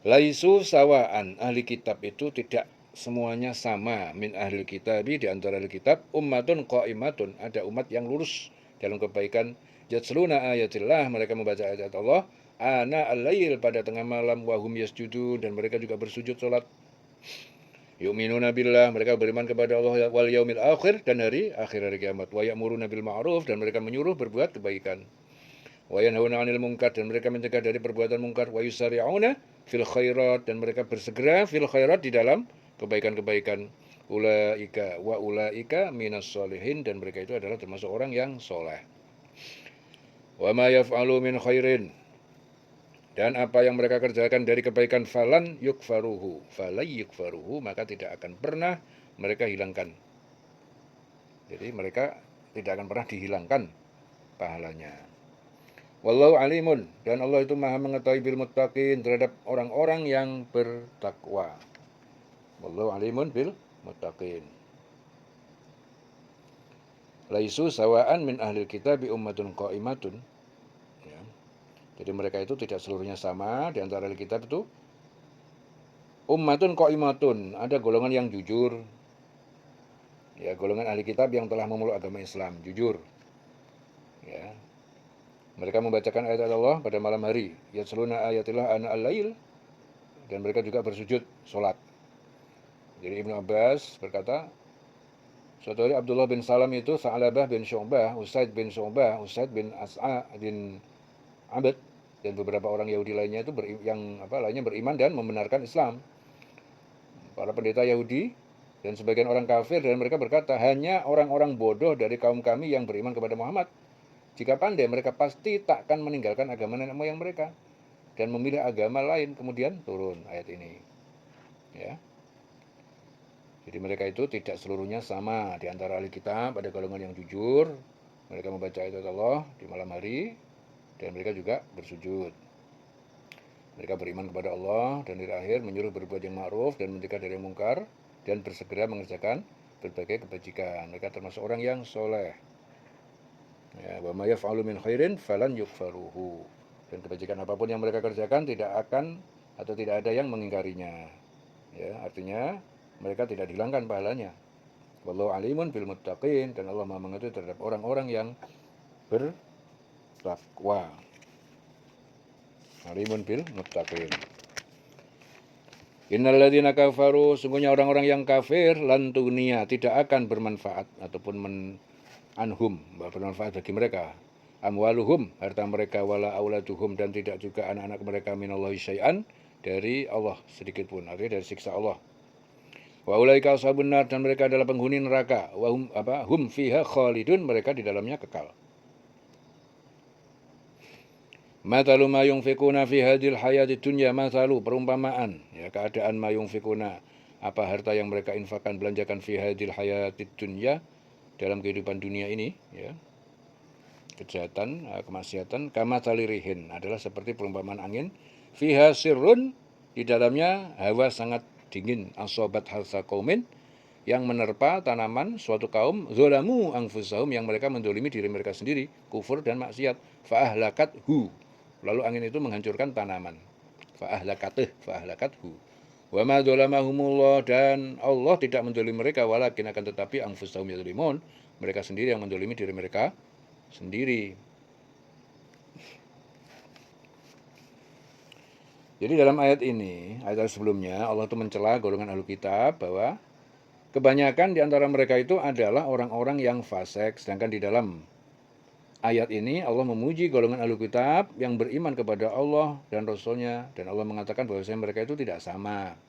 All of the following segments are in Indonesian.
Laisu sawaan, ahli kitab itu tidak semuanya sama. Min ahli kitabi, di antara ahli kitab, ummatun qaimatun, ada umat yang lurus dalam kebaikan. Yatsluna ayatillah, mereka membaca ayat Allah. Ana al-lail, pada tengah malam. Wahum yasjudu, dan mereka juga bersujud salat. Yu'minuna billah, mereka beriman kepada Allah wal yaumil akhir, dan hari akhir, hari kiamat. Wa ya'muruna bil ma'ruf, dan mereka menyuruh berbuat kebaikan. Wa yanhauna 'anil munkar, dan mereka mencegah dari perbuatan munkar. Wa yusari'una fil khairat, dan mereka bersegera fil khairat, di dalam kebaikan-kebaikan. Ulaika minas solihin, dan mereka itu adalah termasuk orang yang soleh. Wa ma yaf'alu min khairin, dan apa yang mereka kerjakan dari kebaikan, falan yukfaruhu, maka tidak akan pernah mereka hilangkan. Jadi mereka tidak akan pernah dihilangkan pahalanya. Wallahu alimun, dan Allah itu maha mengetahui bil muttaqin, terhadap orang-orang yang bertakwa. Wallahu alimun bil muttaqin. Laisu sawaan min ahlil kitabi ummatun qaimatun. Ya. Jadi mereka itu tidak seluruhnya sama. Di antara ahli kitab itu ummatun qaimatun, ada golongan yang jujur. Ya, golongan ahli kitab yang telah memeluk agama Islam, jujur. Ya. Mereka membacakan ayat Allah pada malam hari. Yatsluna ayatillah ana al-lail, dan mereka juga bersujud salat. Jadi Ibnu Abbas berkata, suatu hari Abdullah bin Salam itu, Sa'labah bin Syu'bah, Usaid bin Syu'bah, Usaid bin As'a bin Abad, dan beberapa orang Yahudi lainnya itu lainnya beriman dan membenarkan Islam. Para pendeta Yahudi dan sebagian orang kafir, dan mereka berkata, hanya orang-orang bodoh dari kaum kami yang beriman kepada Muhammad. Jika pandai, mereka pasti takkan meninggalkan agama nenek moyang mereka dan memilih agama lain. Kemudian turun ayat ini. Ya. Jadi mereka itu tidak seluruhnya sama. Di antara ahli kitab ada golongan yang jujur. Mereka membaca ayat Allah di malam hari, dan mereka juga bersujud. Mereka beriman kepada Allah dan di akhir menyuruh berbuat yang ma'ruf dan mencegah dari yang mungkar, dan bersegera mengerjakan berbagai kebajikan. Mereka termasuk orang yang soleh. Ya, wa may yaf'alu min khairin falan yukfaruhu. Dan kebajikan apapun yang mereka kerjakan tidak akan atau tidak ada yang mengingkarinya. Ya, artinya mereka tidak dihilangkan pahalanya. Wallahu alimun bil muttaqin, dan Allah Maha mengetahui terhadap orang-orang yang bertakwa. Alimun bil muttaqin. Innal ladzina kafaru, sungguhnya orang-orang yang kafir, lan tughniya, tidak akan bermanfaat ataupun anhum, bermanfaat bagi mereka, amwaluhum, harta mereka, wala auladuhum, dan tidak juga anak-anak mereka, minallahi syai'an, dari Allah sedikit pun, artinya dari siksa Allah. Wa ulaika ashabun nar, dan mereka adalah penghuni neraka. Wa hum fiha khalidun, mereka di dalamnya kekal. Mathalu ma yunfikuna fi hadil hayatid dunya, mathalu, perumpamaan, ya, keadaan ma yunfikuna, apa harta yang mereka infakkan, belanjakan, fi hadil hayatid dunya, dalam kehidupan dunia ini, ya, kejahatan, kemaksiatan, kama talirihin, adalah seperti perumpamaan angin, fiha sirrun, di dalamnya hawa sangat dingin, asobat harsa qaumin, yang menerpa tanaman suatu kaum, zolamu anfusahum, yang mereka mendolimi diri mereka sendiri, kufur dan maksiat, fa'ahlakat hu, lalu angin itu menghancurkan tanaman, fa'ahlakat hu. Wa ma dzalamahumullah, dan Allah tidak mendolimi mereka, walakin akan tetapi anfusahum yadzlimun, mereka sendiri yang mendolimi diri mereka sendiri. Jadi dalam ayat ini, ayat sebelumnya, Allah itu mencela golongan ahlu kitab bahwa kebanyakan di antara mereka itu adalah orang-orang yang fasik, sedangkan di dalam ayat ini Allah memuji golongan ahlu kitab yang beriman kepada Allah dan Rasulnya, dan Allah mengatakan bahwasanya mereka itu tidak sama.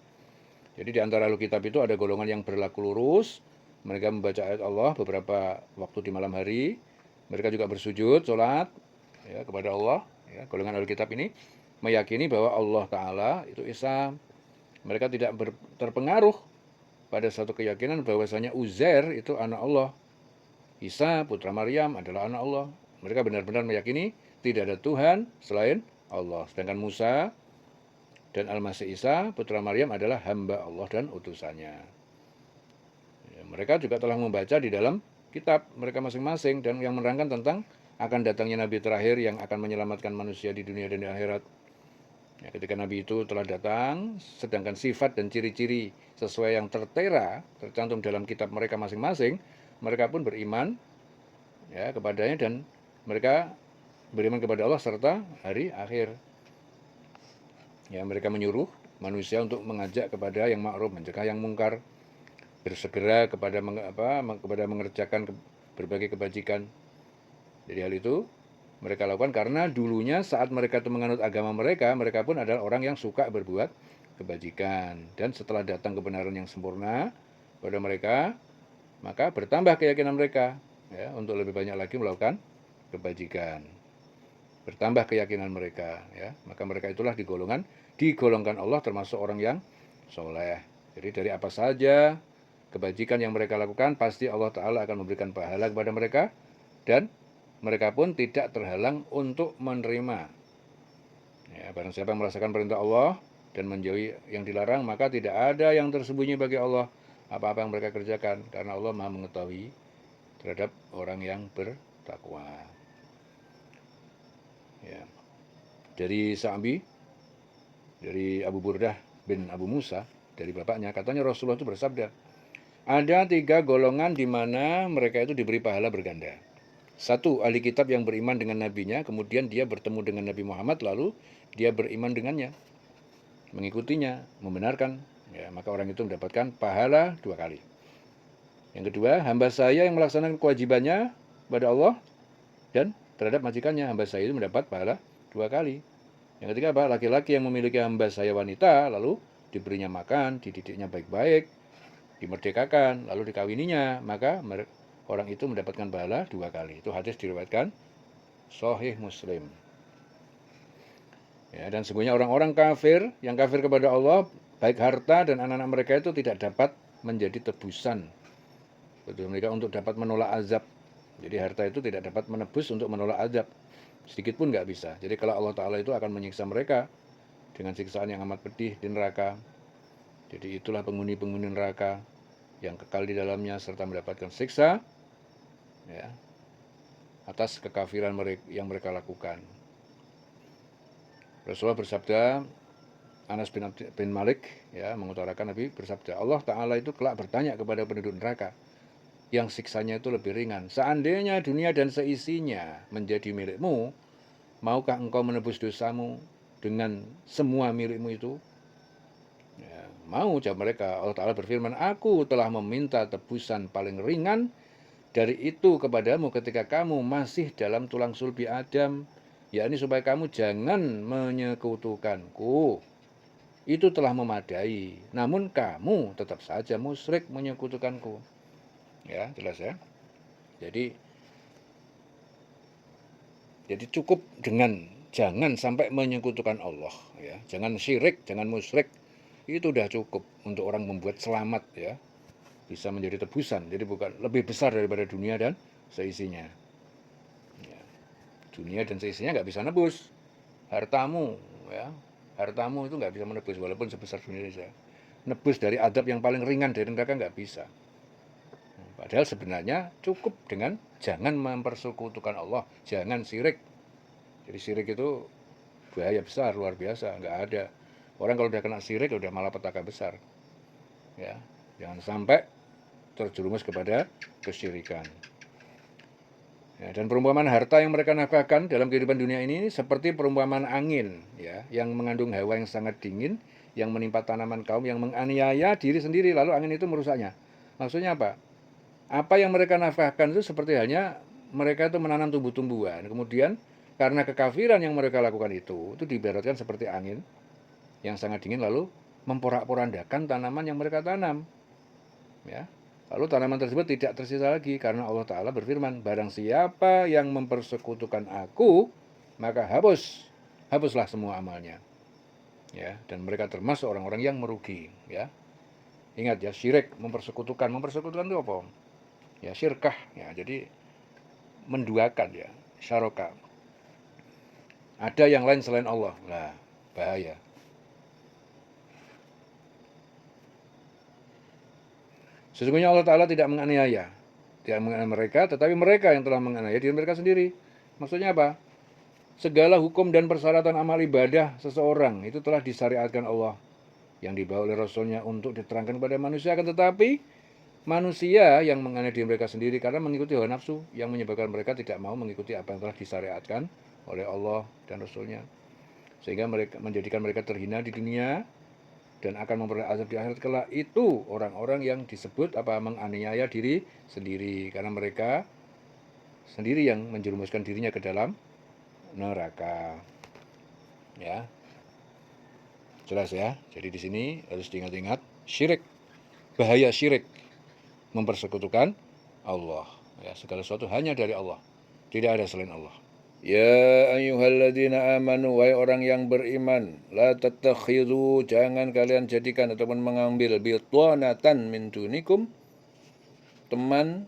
Jadi di antara ahlu kitab itu ada golongan yang berlaku lurus, mereka membaca ayat Allah beberapa waktu di malam hari, mereka juga bersujud, sholat, ya, kepada Allah. Ya, golongan ahlu kitab ini meyakini bahwa Allah Ta'ala itu Esa. Mereka tidak terpengaruh pada satu keyakinan bahwasanya Uzair itu anak Allah, Isa putra Maryam adalah anak Allah. Mereka benar-benar meyakini tidak ada Tuhan selain Allah. Sedangkan Musa dan Al-Masih Isa putra Maryam adalah hamba Allah dan utusannya. Ya, mereka juga telah membaca di dalam kitab mereka masing-masing, dan yang menerangkan tentang akan datangnya Nabi terakhir yang akan menyelamatkan manusia di dunia dan di akhirat. Ya, ketika Nabi itu telah datang, sedangkan sifat dan ciri-ciri sesuai yang tertera, tercantum dalam kitab mereka masing-masing, mereka pun beriman ya kepadanya, dan mereka beriman kepada Allah serta hari akhir. Ya, mereka menyuruh manusia untuk mengajak kepada yang ma'ruf, mencegah yang mungkar, bersegera kepada mengerjakan berbagai kebajikan. Jadi hal itu mereka lakukan karena dulunya saat mereka itu menganut agama mereka, mereka pun adalah orang yang suka berbuat kebajikan. Dan setelah datang kebenaran yang sempurna pada mereka, maka bertambah keyakinan mereka ya, untuk lebih banyak lagi melakukan kebajikan. Bertambah keyakinan mereka ya, maka mereka itulah digolongkan Allah termasuk orang yang soleh. Jadi dari apa saja kebajikan yang mereka lakukan, pasti Allah Ta'ala akan memberikan pahala kepada mereka, dan mereka pun tidak terhalang untuk menerima. Ya, barang siapa yang merasakan perintah Allah dan menjauhi yang dilarang, maka tidak ada yang tersembunyi bagi Allah apa-apa yang mereka kerjakan, karena Allah Maha mengetahui terhadap orang yang bertakwa. Ya. Dari Sa'bi, dari Abu Burdah bin Abu Musa, dari bapaknya, katanya Rasulullah itu bersabda, ada 3 golongan di mana mereka itu diberi pahala berganda. 1, ahli kitab yang beriman dengan nabinya, kemudian dia bertemu dengan Nabi Muhammad, lalu dia beriman dengannya, mengikutinya, membenarkan, ya, maka orang itu mendapatkan pahala 2 kali. Yang kedua, hamba saya yang melaksanakan kewajibannya kepada Allah dan terhadap majikannya, hamba saya itu mendapat pahala 2 kali. Yang ketiga apa? Laki-laki yang memiliki hamba saya wanita, lalu diberinya makan, dididiknya baik-baik, dimerdekakan, lalu dikawininya, maka orang itu mendapatkan pahala 2 kali. Itu hadis diriwayatkan Sahih Muslim. Ya, dan sesungguhnya orang-orang kafir, yang kafir kepada Allah, baik harta dan anak-anak mereka itu tidak dapat menjadi tebusan bagi mereka untuk dapat menolak azab. Jadi harta itu tidak dapat menebus untuk menolak azab, sedikit pun nggak bisa. Jadi kalau Allah Ta'ala itu akan menyiksa mereka dengan siksaan yang amat pedih di neraka. Jadi itulah penghuni-penghuni neraka yang kekal di dalamnya serta mendapatkan siksa ya, atas kekafiran yang mereka lakukan. Rasulullah bersabda, Anas bin Malik ya, mengutarakan, Nabi bersabda, Allah Ta'ala itu kelak bertanya kepada penduduk neraka yang siksanya itu lebih ringan, seandainya dunia dan seisinya menjadi milikmu, maukah engkau menebus dosamu dengan semua milikmu itu? Ya, mau, jawab mereka. Allah Ta'ala berfirman, aku telah meminta tebusan paling ringan dari itu kepadamu ketika kamu masih dalam tulang sulbi Adam, yakni supaya kamu jangan menyekutukanku. Itu telah memadai, namun kamu tetap saja musyrik menyekutukanku. Ya, jelas ya. Jadi cukup dengan jangan sampai menyekutukan Allah ya. Jangan syirik, jangan musyrik. Itu udah cukup untuk orang membuat selamat ya. Bisa menjadi tebusan. Jadi bukan lebih besar daripada dunia dan seisinya. Ya. Dunia dan seisinya nggak bisa nebus. Hartamu ya. Hartamu itu nggak bisa menebus walaupun sebesar dunia saja. Nebus dari adab yang paling ringan dari neraka nggak bisa. Padahal sebenarnya cukup dengan jangan mempersekutukan Allah, jangan syirik. Jadi syirik itu bahaya besar, luar biasa, nggak ada. Orang kalau udah kena syirik udah malah petaka besar. Ya, jangan sampai terjerumus kepada kesyirikan. Ya, dan perumpamaan harta yang mereka nafkahkan dalam kehidupan dunia ini seperti perumpamaan angin, ya, yang mengandung hawa yang sangat dingin, yang menimpa tanaman kaum yang menganiaya diri sendiri, lalu angin itu merusaknya. Maksudnya apa? Apa yang mereka nafkahkan itu seperti halnya mereka itu menanam tumbuh-tumbuhan. Kemudian karena kekafiran yang mereka lakukan itu diibaratkan seperti angin yang sangat dingin lalu memporak-porandakan tanaman yang mereka tanam. Ya. Lalu tanaman tersebut tidak tersisa lagi karena Allah Ta'ala berfirman, barang siapa yang mempersekutukan aku, maka hapuslah semua amalnya. Ya, dan mereka termasuk orang-orang yang merugi. Ya. Ingat ya, syirik, mempersekutukan itu apa? Ya, syirkah ya, jadi menduakan ya, syaraka. Ada yang lain selain Allah. Nah, bahaya. Sesungguhnya Allah Ta'ala tidak menganiaya, tidak menganiaya mereka, tetapi mereka yang telah menganiaya diri mereka sendiri. Maksudnya apa? segala hukum dan persyaratan amal ibadah seseorang itu telah disyariatkan Allah yang dibawa oleh Rasulnya untuk diterangkan kepada manusia. Akan tetapi manusia yang menganiaya diri mereka sendiri karena mengikuti hawa nafsu yang menyebabkan mereka tidak mau mengikuti apa yang telah disyariatkan oleh Allah dan Rasulnya, sehingga mereka menjadikan mereka terhina di dunia dan akan memperoleh azab di akhirat kelak. Itu orang-orang yang disebut menganiaya diri sendiri karena mereka sendiri yang menjerumuskan dirinya ke dalam neraka. Ya, jelas ya. Jadi di sini harus diingat-ingat syirik, bahaya syirik, mempersekutukan Allah. Ya, segala sesuatu hanya dari Allah, tidak ada selain Allah. Ya ayyuhalladzina amanu, wahai orang yang beriman, la tattakhidhu, jangan kalian jadikan ataupun mengambil bitanatan min dunikum, teman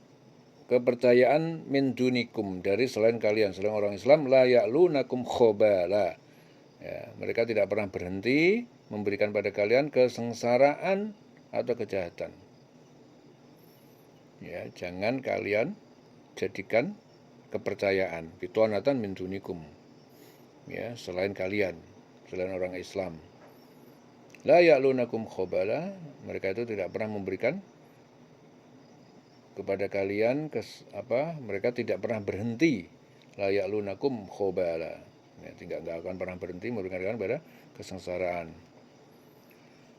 kepercayaan min dunikum, dari selain kalian, selain orang Islam, la ya'lunakum khobala. Ya, mereka tidak pernah berhenti memberikan pada kalian kesengsaraan atau kejahatan. Ya, jangan kalian jadikan kepercayaan bitanatan min dunikum, ya, selain kalian, selain orang Islam. La ya'lunakum khobala, mereka itu tidak pernah memberikan kepada kalian mereka tidak pernah berhenti. La ya'lunakum khobala, ya, tidak akan pernah berhenti memberikan kalian pada kesengsaraan.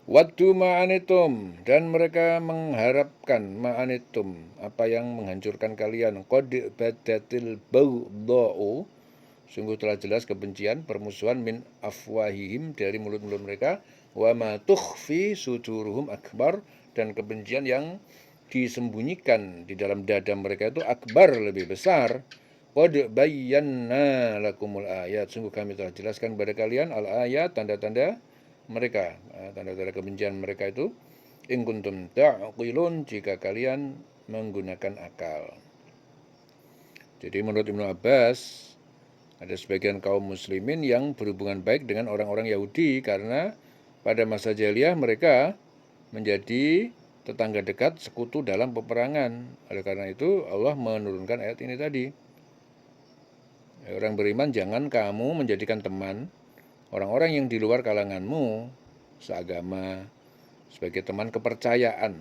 Waddu ma'anitum, dan mereka mengharapkan ma'anitum, apa yang menghancurkan kalian. Qad badatil baghdha'u, sungguh telah jelas kebencian, permusuhan, min afwahihim, dari mulut-mulut mereka. Wa ma tukhfi suduruhum akbar, dan kebencian yang disembunyikan di dalam dada mereka itu akbar, lebih besar. Qad bayyana lakumul ayat, sungguh kami telah jelaskan kepada kalian al-ayat, tanda-tanda mereka, tanda-tanda kebencian mereka itu. In kuntum ta'qilun, jika kalian menggunakan akal. Jadi menurut Ibnu Abbas, ada sebagian kaum muslimin yang berhubungan baik dengan orang-orang Yahudi karena pada masa jahiliyah mereka menjadi tetangga dekat, sekutu dalam peperangan. Oleh karena itu Allah menurunkan ayat ini tadi. Orang beriman, jangan kamu menjadikan teman orang-orang yang di luar kalanganmu seagama sebagai teman kepercayaan,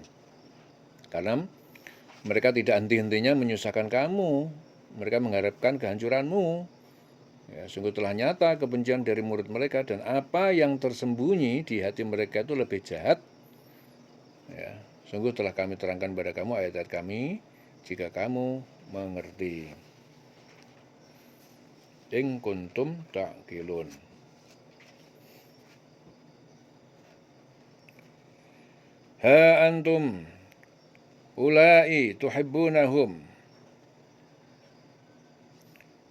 karena mereka tidak henti-hentinya menyusahkan kamu, mereka mengharapkan kehancuranmu. Ya, sungguh telah nyata kebencian dari murid mereka, dan apa yang tersembunyi di hati mereka itu lebih jahat. Ya, sungguh telah kami terangkan pada kamu ayat-ayat kami, jika kamu mengerti. In kuntum ta'qilun. Ha antum ulai tuhibbunahum,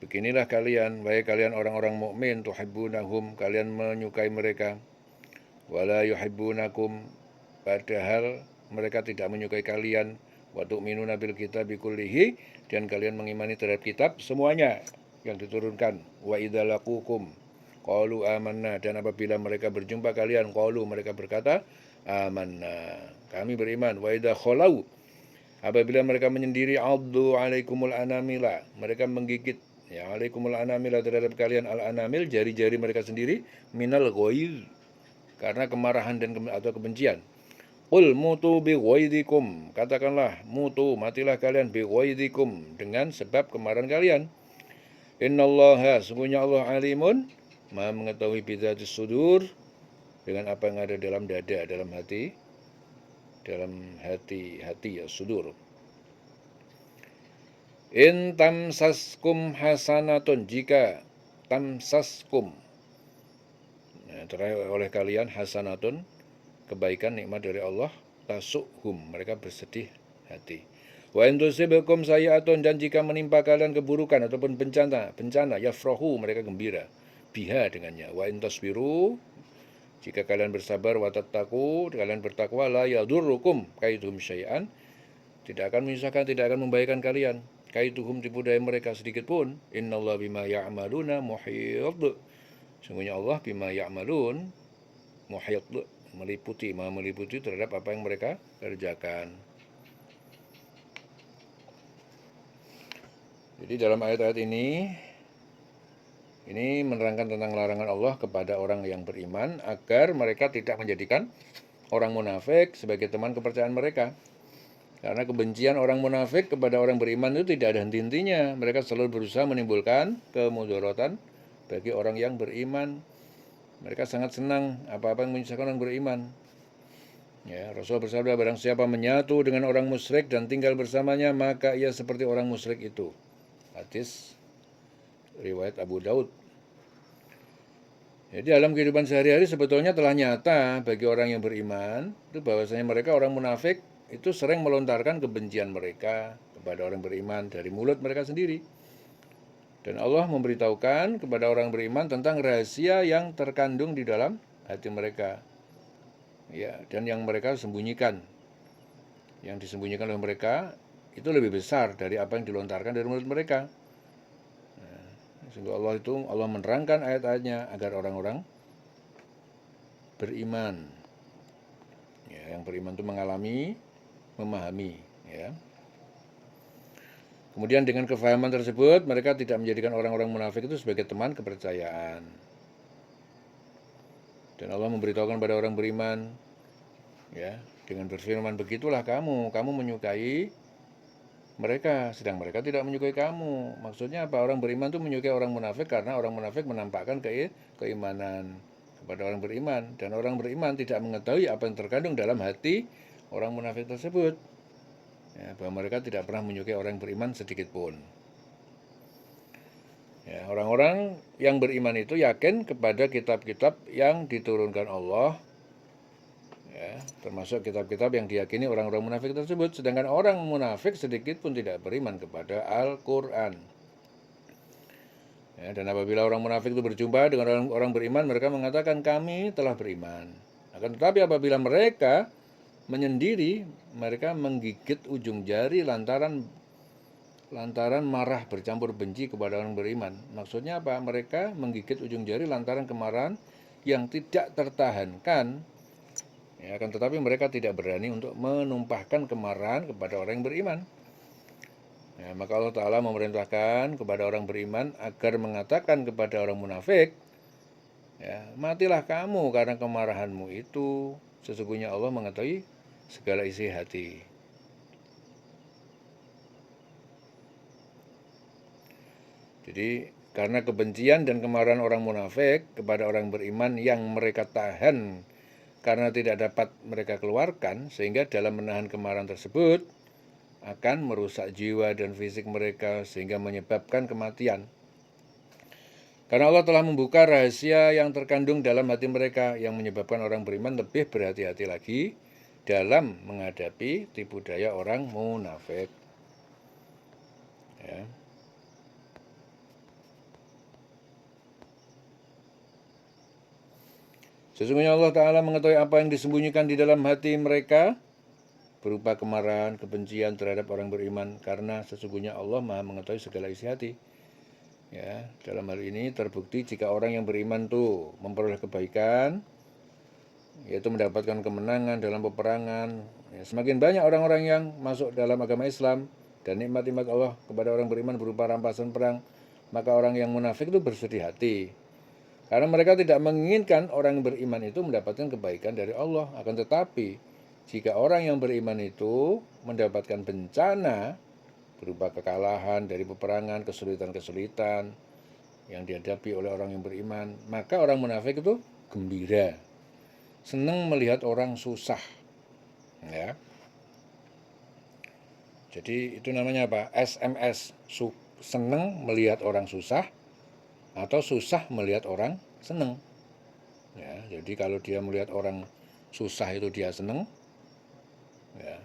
beginilah kalian, wahai kalian orang-orang mukmin, tuhibbunahum, kalian menyukai mereka. Wala yuhibbunakum, padahal mereka tidak menyukai kalian. Wa tu'minuna bil kitabi kullihi, dan kalian mengimani terhadap kitab semuanya yang diturunkan. Wa idza laqukum qalu amanna, dan apabila mereka berjumpa kalian, qalu, mereka berkata, amanna, kami beriman. Wa idza khalau, apabila mereka menyendiri, addu alaikumul anamila, mereka menggigit, ya, alaikumul anamila, terhadap kalian, al anamil, jari-jari mereka sendiri, minal ghoiz, karena kemarahan dan atau kebencian. Qul mutu bi ghoizikum, katakanlah, mutu, matilah kalian, bi ghoizikum, dengan sebab kemarahan kalian. Innallaha, sungguhnya Allah alimun, maha mengetahui bidzatis sudur, dengan apa yang ada dalam dada, dalam hati ya, sudur. In tamsaskum hasanatun, jika tamsaskum, terakhir oleh kalian, hasanatun, kebaikan, nikmat dari Allah, tasuhum, mereka bersedih hati. Wa in tusibakum sayi'atun, dan jika menimpa kalian keburukan ataupun bencana, yafrahu, mereka gembira biha, dengannya. Wa in tasbiru, jika kalian bersabar, wa tattaqu, kalian bertakwa, la yadurrukum kaiduhum syai'an, tidak akan menyusahkan, tidak akan membahayakan kalian. Kaiduhum, tipu daya mereka sedikit pun. Innallaha bima ya'maluna muhit, sungguhnya Allah bima ya'malun muhit, meliputi, maha meliputi terhadap apa yang mereka kerjakan. Jadi dalam ayat-ayat ini Ini menerangkan tentang larangan Allah kepada orang yang beriman agar mereka tidak menjadikan orang munafik sebagai teman kepercayaan mereka. Karena kebencian orang munafik kepada orang beriman itu tidak ada henti-hentinya. Mereka selalu berusaha menimbulkan kemudaratan bagi orang yang beriman. Mereka sangat senang apa-apa yang menyusahkan orang beriman. Ya, Rasul bersabda, barang siapa menyatu dengan orang musyrik dan tinggal bersamanya, maka ia seperti orang musyrik itu. Hadis riwayat Abu Daud. Jadi dalam kehidupan sehari-hari sebetulnya telah nyata bagi orang yang beriman itu bahwasanya mereka orang munafik itu sering melontarkan kebencian mereka kepada orang beriman dari mulut mereka sendiri. Dan Allah memberitahukan kepada orang beriman tentang rahasia yang terkandung di dalam hati mereka. Ya, dan yang mereka sembunyikan. Yang disembunyikan oleh mereka itu lebih besar dari apa yang dilontarkan dari mulut mereka. Sehingga Allah menerangkan ayat-ayatnya agar orang-orang beriman. Ya, yang beriman itu mengalami, memahami. Ya. Kemudian dengan kefahaman tersebut, mereka tidak menjadikan orang-orang munafik itu sebagai teman kepercayaan. Dan Allah memberitahukan pada orang beriman, ya, dengan berfirman, begitulah kamu menyukai mereka, sedang mereka tidak menyukai kamu. Maksudnya apa? Orang beriman itu menyukai orang munafik karena orang munafik menampakkan keimanan kepada orang beriman. Dan orang beriman tidak mengetahui apa yang terkandung dalam hati orang munafik tersebut. Ya, bahwa mereka tidak pernah menyukai orang beriman sedikit pun. Ya, orang-orang yang beriman itu yakin kepada kitab-kitab yang diturunkan Allah, ya, termasuk kitab-kitab yang diyakini orang-orang munafik tersebut. Sedangkan orang munafik sedikit pun tidak beriman kepada Al-Quran. Ya, dan apabila orang munafik itu berjumpa dengan orang beriman, mereka mengatakan kami telah beriman. Akan tetapi apabila mereka menyendiri, mereka menggigit ujung jari lantaran marah bercampur benci kepada orang beriman. Maksudnya apa? Mereka menggigit ujung jari lantaran kemarahan yang tidak tertahankan. Ya, akan tetapi mereka tidak berani untuk menumpahkan kemarahan kepada orang yang beriman. Ya, maka Allah Ta'ala memerintahkan kepada orang beriman agar mengatakan kepada orang munafik, ya, matilah kamu karena kemarahanmu itu. Sesungguhnya Allah mengetahui segala isi hati. Jadi karena kebencian dan kemarahan orang munafik kepada orang beriman yang mereka tahan karena tidak dapat mereka keluarkan, sehingga dalam menahan kemarahan tersebut akan merusak jiwa dan fisik mereka sehingga menyebabkan kematian. Karena Allah telah membuka rahasia yang terkandung dalam hati mereka yang menyebabkan orang beriman lebih berhati-hati lagi dalam menghadapi tipu daya orang munafik. Ya. Sesungguhnya Allah Ta'ala mengetahui apa yang disembunyikan di dalam hati mereka berupa kemarahan, kebencian terhadap orang beriman, karena sesungguhnya Allah Maha mengetahui segala isi hati. Ya, dalam hal ini terbukti jika orang yang beriman tuh memperoleh kebaikan, yaitu mendapatkan kemenangan dalam peperangan. Ya, semakin banyak orang-orang yang masuk dalam agama Islam dan nikmat-nikmat Allah kepada orang beriman berupa rampasan perang, maka orang yang munafik itu bersedih hati. Karena mereka tidak menginginkan orang yang beriman itu mendapatkan kebaikan dari Allah. Akan tetapi, jika orang yang beriman itu mendapatkan bencana berupa kekalahan dari peperangan, kesulitan-kesulitan yang dihadapi oleh orang yang beriman, maka orang munafik itu gembira, senang melihat orang susah. Ya. Jadi itu namanya apa? SMS, senang melihat orang susah, atau susah melihat orang senang. Ya, jadi kalau dia melihat orang susah itu dia senang. Ya.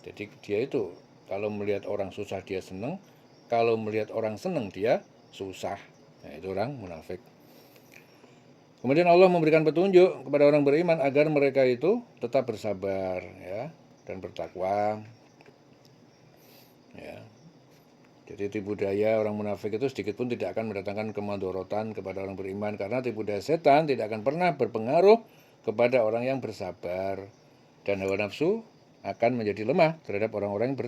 Jadi dia itu kalau melihat orang susah dia senang, kalau melihat orang senang dia susah. Nah, itu orang munafik. Kemudian Allah memberikan petunjuk kepada orang beriman agar mereka itu tetap bersabar, ya, dan bertakwa. Ya. Jadi tipu daya orang munafik itu sedikit pun tidak akan mendatangkan kemadorotan kepada orang beriman, karena tipu daya setan tidak akan pernah berpengaruh kepada orang yang bersabar, dan hawa nafsu akan menjadi lemah terhadap orang-orang yang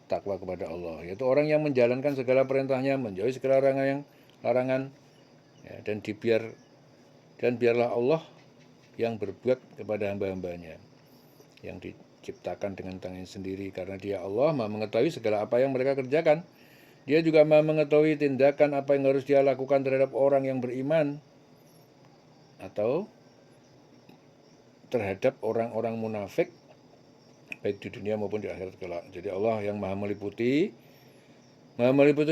takwa kepada Allah, yaitu orang yang menjalankan segala perintahnya, menjauhi segala larangan, ya, dan biarlah Allah yang berbuat kepada hamba-hambanya yang diciptakan dengan tangannya sendiri, karena Dia Allah Maha mengetahui segala apa yang mereka kerjakan. Dia juga Maha mengetahui tindakan apa yang harus Dia lakukan terhadap orang yang beriman atau terhadap orang-orang munafik, baik di dunia maupun di akhirat kelak. Jadi Allah yang maha meliputi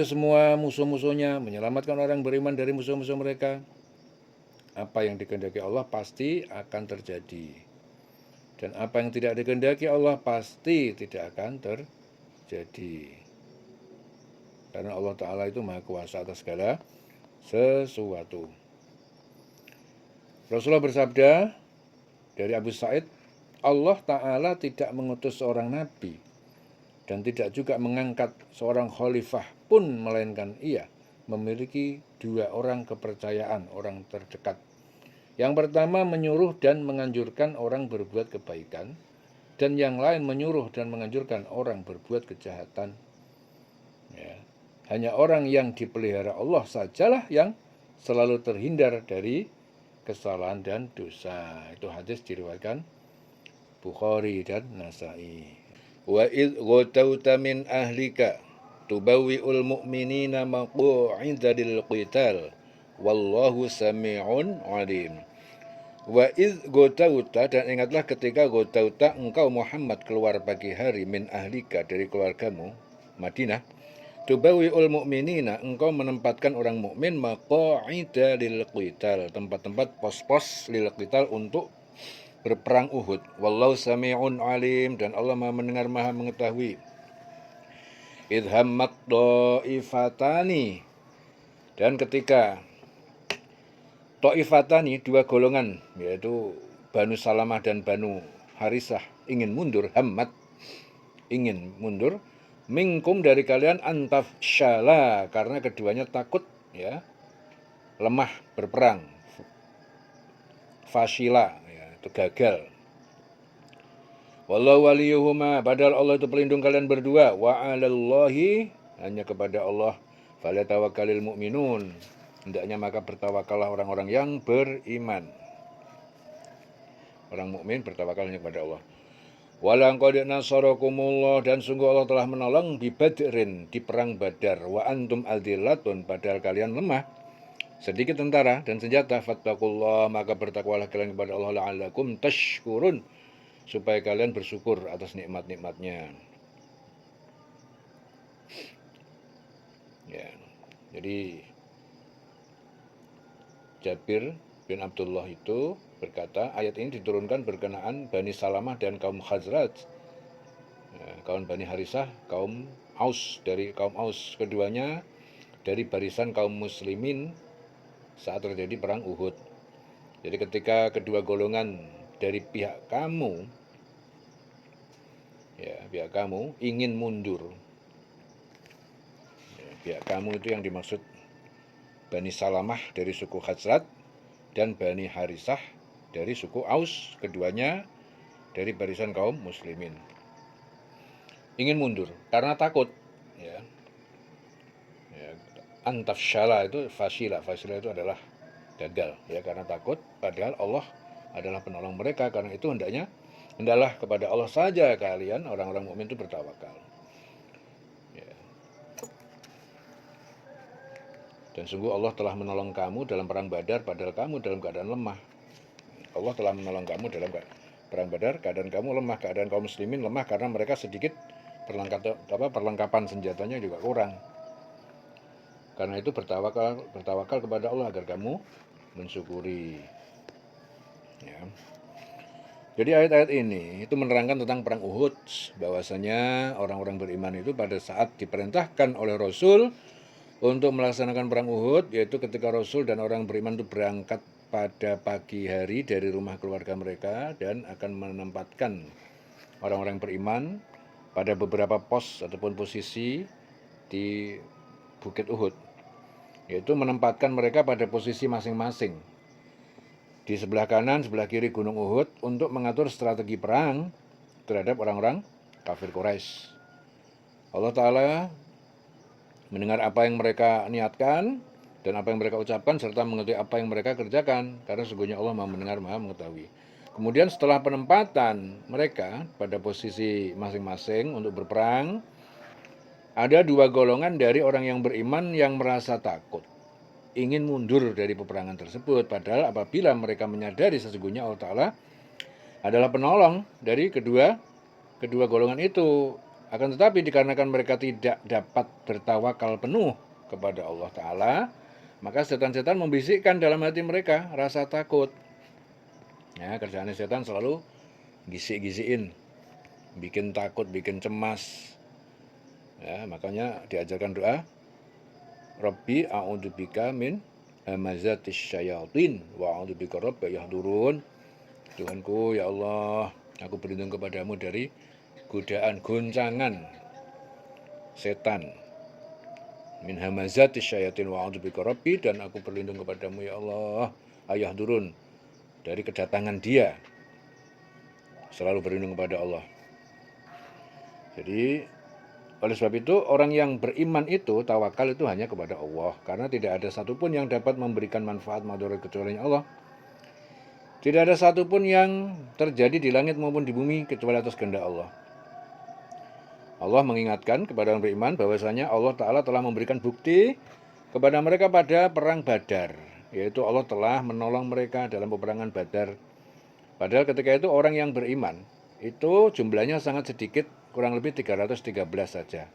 semua musuh-musuhnya, menyelamatkan orang beriman dari musuh-musuh mereka. Apa yang dikehendaki Allah pasti akan terjadi, dan apa yang tidak dikehendaki Allah pasti tidak akan terjadi, karena Allah Ta'ala itu maha kuasa atas segala sesuatu. Rasulullah bersabda dari Abu Sa'id, Allah Ta'ala tidak mengutus seorang nabi dan tidak juga mengangkat seorang khalifah pun, melainkan Ia memiliki dua orang kepercayaan, orang terdekat. Yang pertama menyuruh dan menganjurkan orang berbuat kebaikan, dan yang lain menyuruh dan menganjurkan orang berbuat kejahatan. Ya. Hanya orang yang dipelihara Allah sajalah yang selalu terhindar dari kesalahan dan dosa. Itu hadis diriwayatkan Bukhari dan Nasai. Wa idh ghadawta min ahlika tubawwi'ul mu'minina maq'ida lil qital wallahu sami'un 'alim. Wa idh ghadawta, dan ingatlah ketika ghadawta engkau Muhammad keluar pagi hari min ahlika dari keluargamu Madinah, tubawwi'ul mu'minina engkau menempatkan orang mukmin maq'ida lil qital, tempat-tempat pos-pos lil qital untuk berperang Uhud. Wallahu sami'un alim, dan Allah maha mendengar maha mengetahui. Idh hammat ta'ifatani, dan ketika ta'ifatani, dua golongan, yaitu Banu Salamah dan Banu Harisah ingin mundur, hammat ingin mundur, minkum dari kalian, antafsyala, karena keduanya takut, ya, lemah berperang, fasyila, ya, itu gagal. Wallahu waliyuhuma, padahal Allah itu pelindung kalian berdua. Wa 'alallahi, hanya kepada Allah, falyatawakkalul mu'minun, hendaknya maka bertawakallah orang-orang yang beriman. Orang mukmin bertawakal hanya kepada Allah. Walaqad nasarakumullah, dan sungguh Allah telah menolong di Badrin, di perang Badar. Wa antum adillatun, padahal kalian lemah, sedikit tentara dan senjata. Fattakullah, maka bertakwalah kalian kepada Allah, la'allakum tashkurun, supaya kalian bersyukur atas nikmat-nikmatnya. Ya, jadi Jabir bin Abdullah itu berkata, ayat ini diturunkan berkenaan Bani Salamah dan kaum Khazraj, ya, kaum Bani Harisah, kaum Aus, dari kaum Aus, keduanya dari barisan kaum muslimin saat terjadi perang Uhud. Jadi ketika kedua golongan dari pihak kamu, ya, pihak kamu ingin mundur, ya, pihak kamu itu yang dimaksud Bani Salamah dari suku Khazraj dan Bani Harisah dari suku Aus, keduanya dari barisan kaum muslimin, ingin mundur karena takut, ya. Antafsyala itu fasila itu adalah gagal, ya, karena takut, padahal Allah adalah penolong mereka. Karena itu hendaklah kepada Allah saja kalian orang-orang mukmin itu bertawakal, ya. Dan sungguh Allah telah menolong kamu dalam perang Badar, padahal kamu dalam keadaan lemah. Allah telah menolong kamu dalam perang Badar, keadaan kamu lemah, keadaan kaum muslimin lemah karena mereka sedikit perlengkapan senjatanya juga kurang. Karena itu bertawakal kepada Allah agar kamu mensyukuri, ya. Jadi ayat-ayat ini itu menerangkan tentang perang Uhud, bahwasanya orang-orang beriman itu pada saat diperintahkan oleh Rasul untuk melaksanakan perang Uhud, yaitu ketika Rasul dan orang beriman itu berangkat pada pagi hari dari rumah keluarga mereka dan akan menempatkan orang-orang beriman pada beberapa pos ataupun posisi di Bukit Uhud, yaitu menempatkan mereka pada posisi masing-masing di sebelah kanan, sebelah kiri Gunung Uhud untuk mengatur strategi perang terhadap orang-orang kafir Quraisy. Allah Ta'ala mendengar apa yang mereka niatkan dan apa yang mereka ucapkan, serta mengetahui apa yang mereka kerjakan, karena sesungguhnya Allah Maha mendengar, Maha mengetahui. Kemudian setelah penempatan mereka pada posisi masing-masing untuk berperang, ada dua golongan dari orang yang beriman yang merasa takut, ingin mundur dari peperangan tersebut. Padahal apabila mereka menyadari sesungguhnya Allah Ta'ala adalah penolong dari kedua golongan itu. Akan tetapi dikarenakan mereka tidak dapat bertawakal penuh kepada Allah Ta'ala, maka setan-setan membisikkan dalam hati mereka rasa takut. Ya, kerjaannya setan selalu gisik-gisikin, bikin takut, bikin cemas. Ya, makanya diajarkan doa, Rabbi a'udzubika min hamazatis syayatin wa a'udzubika rabbi yahdurun. Tuhanku, ya Allah, aku berlindung kepadamu dari godaan, goncangan setan. Min hamazatis syayatin wa a'udzubika rabbi, dan aku berlindung kepadamu ya Allah, ayah durun, dari kedatangan dia. Selalu berlindung kepada Allah. Jadi oleh sebab itu orang yang beriman itu tawakal itu hanya kepada Allah, karena tidak ada satupun yang dapat memberikan manfaat madarat kecuali Allah. Tidak ada satupun yang terjadi di langit maupun di bumi kecuali atas kehendak Allah. Allah mengingatkan kepada orang beriman bahwasanya Allah Ta'ala telah memberikan bukti kepada mereka pada perang Badar, yaitu Allah telah menolong mereka dalam peperangan Badar. Padahal ketika itu orang yang beriman itu jumlahnya sangat sedikit, kurang lebih 313 saja.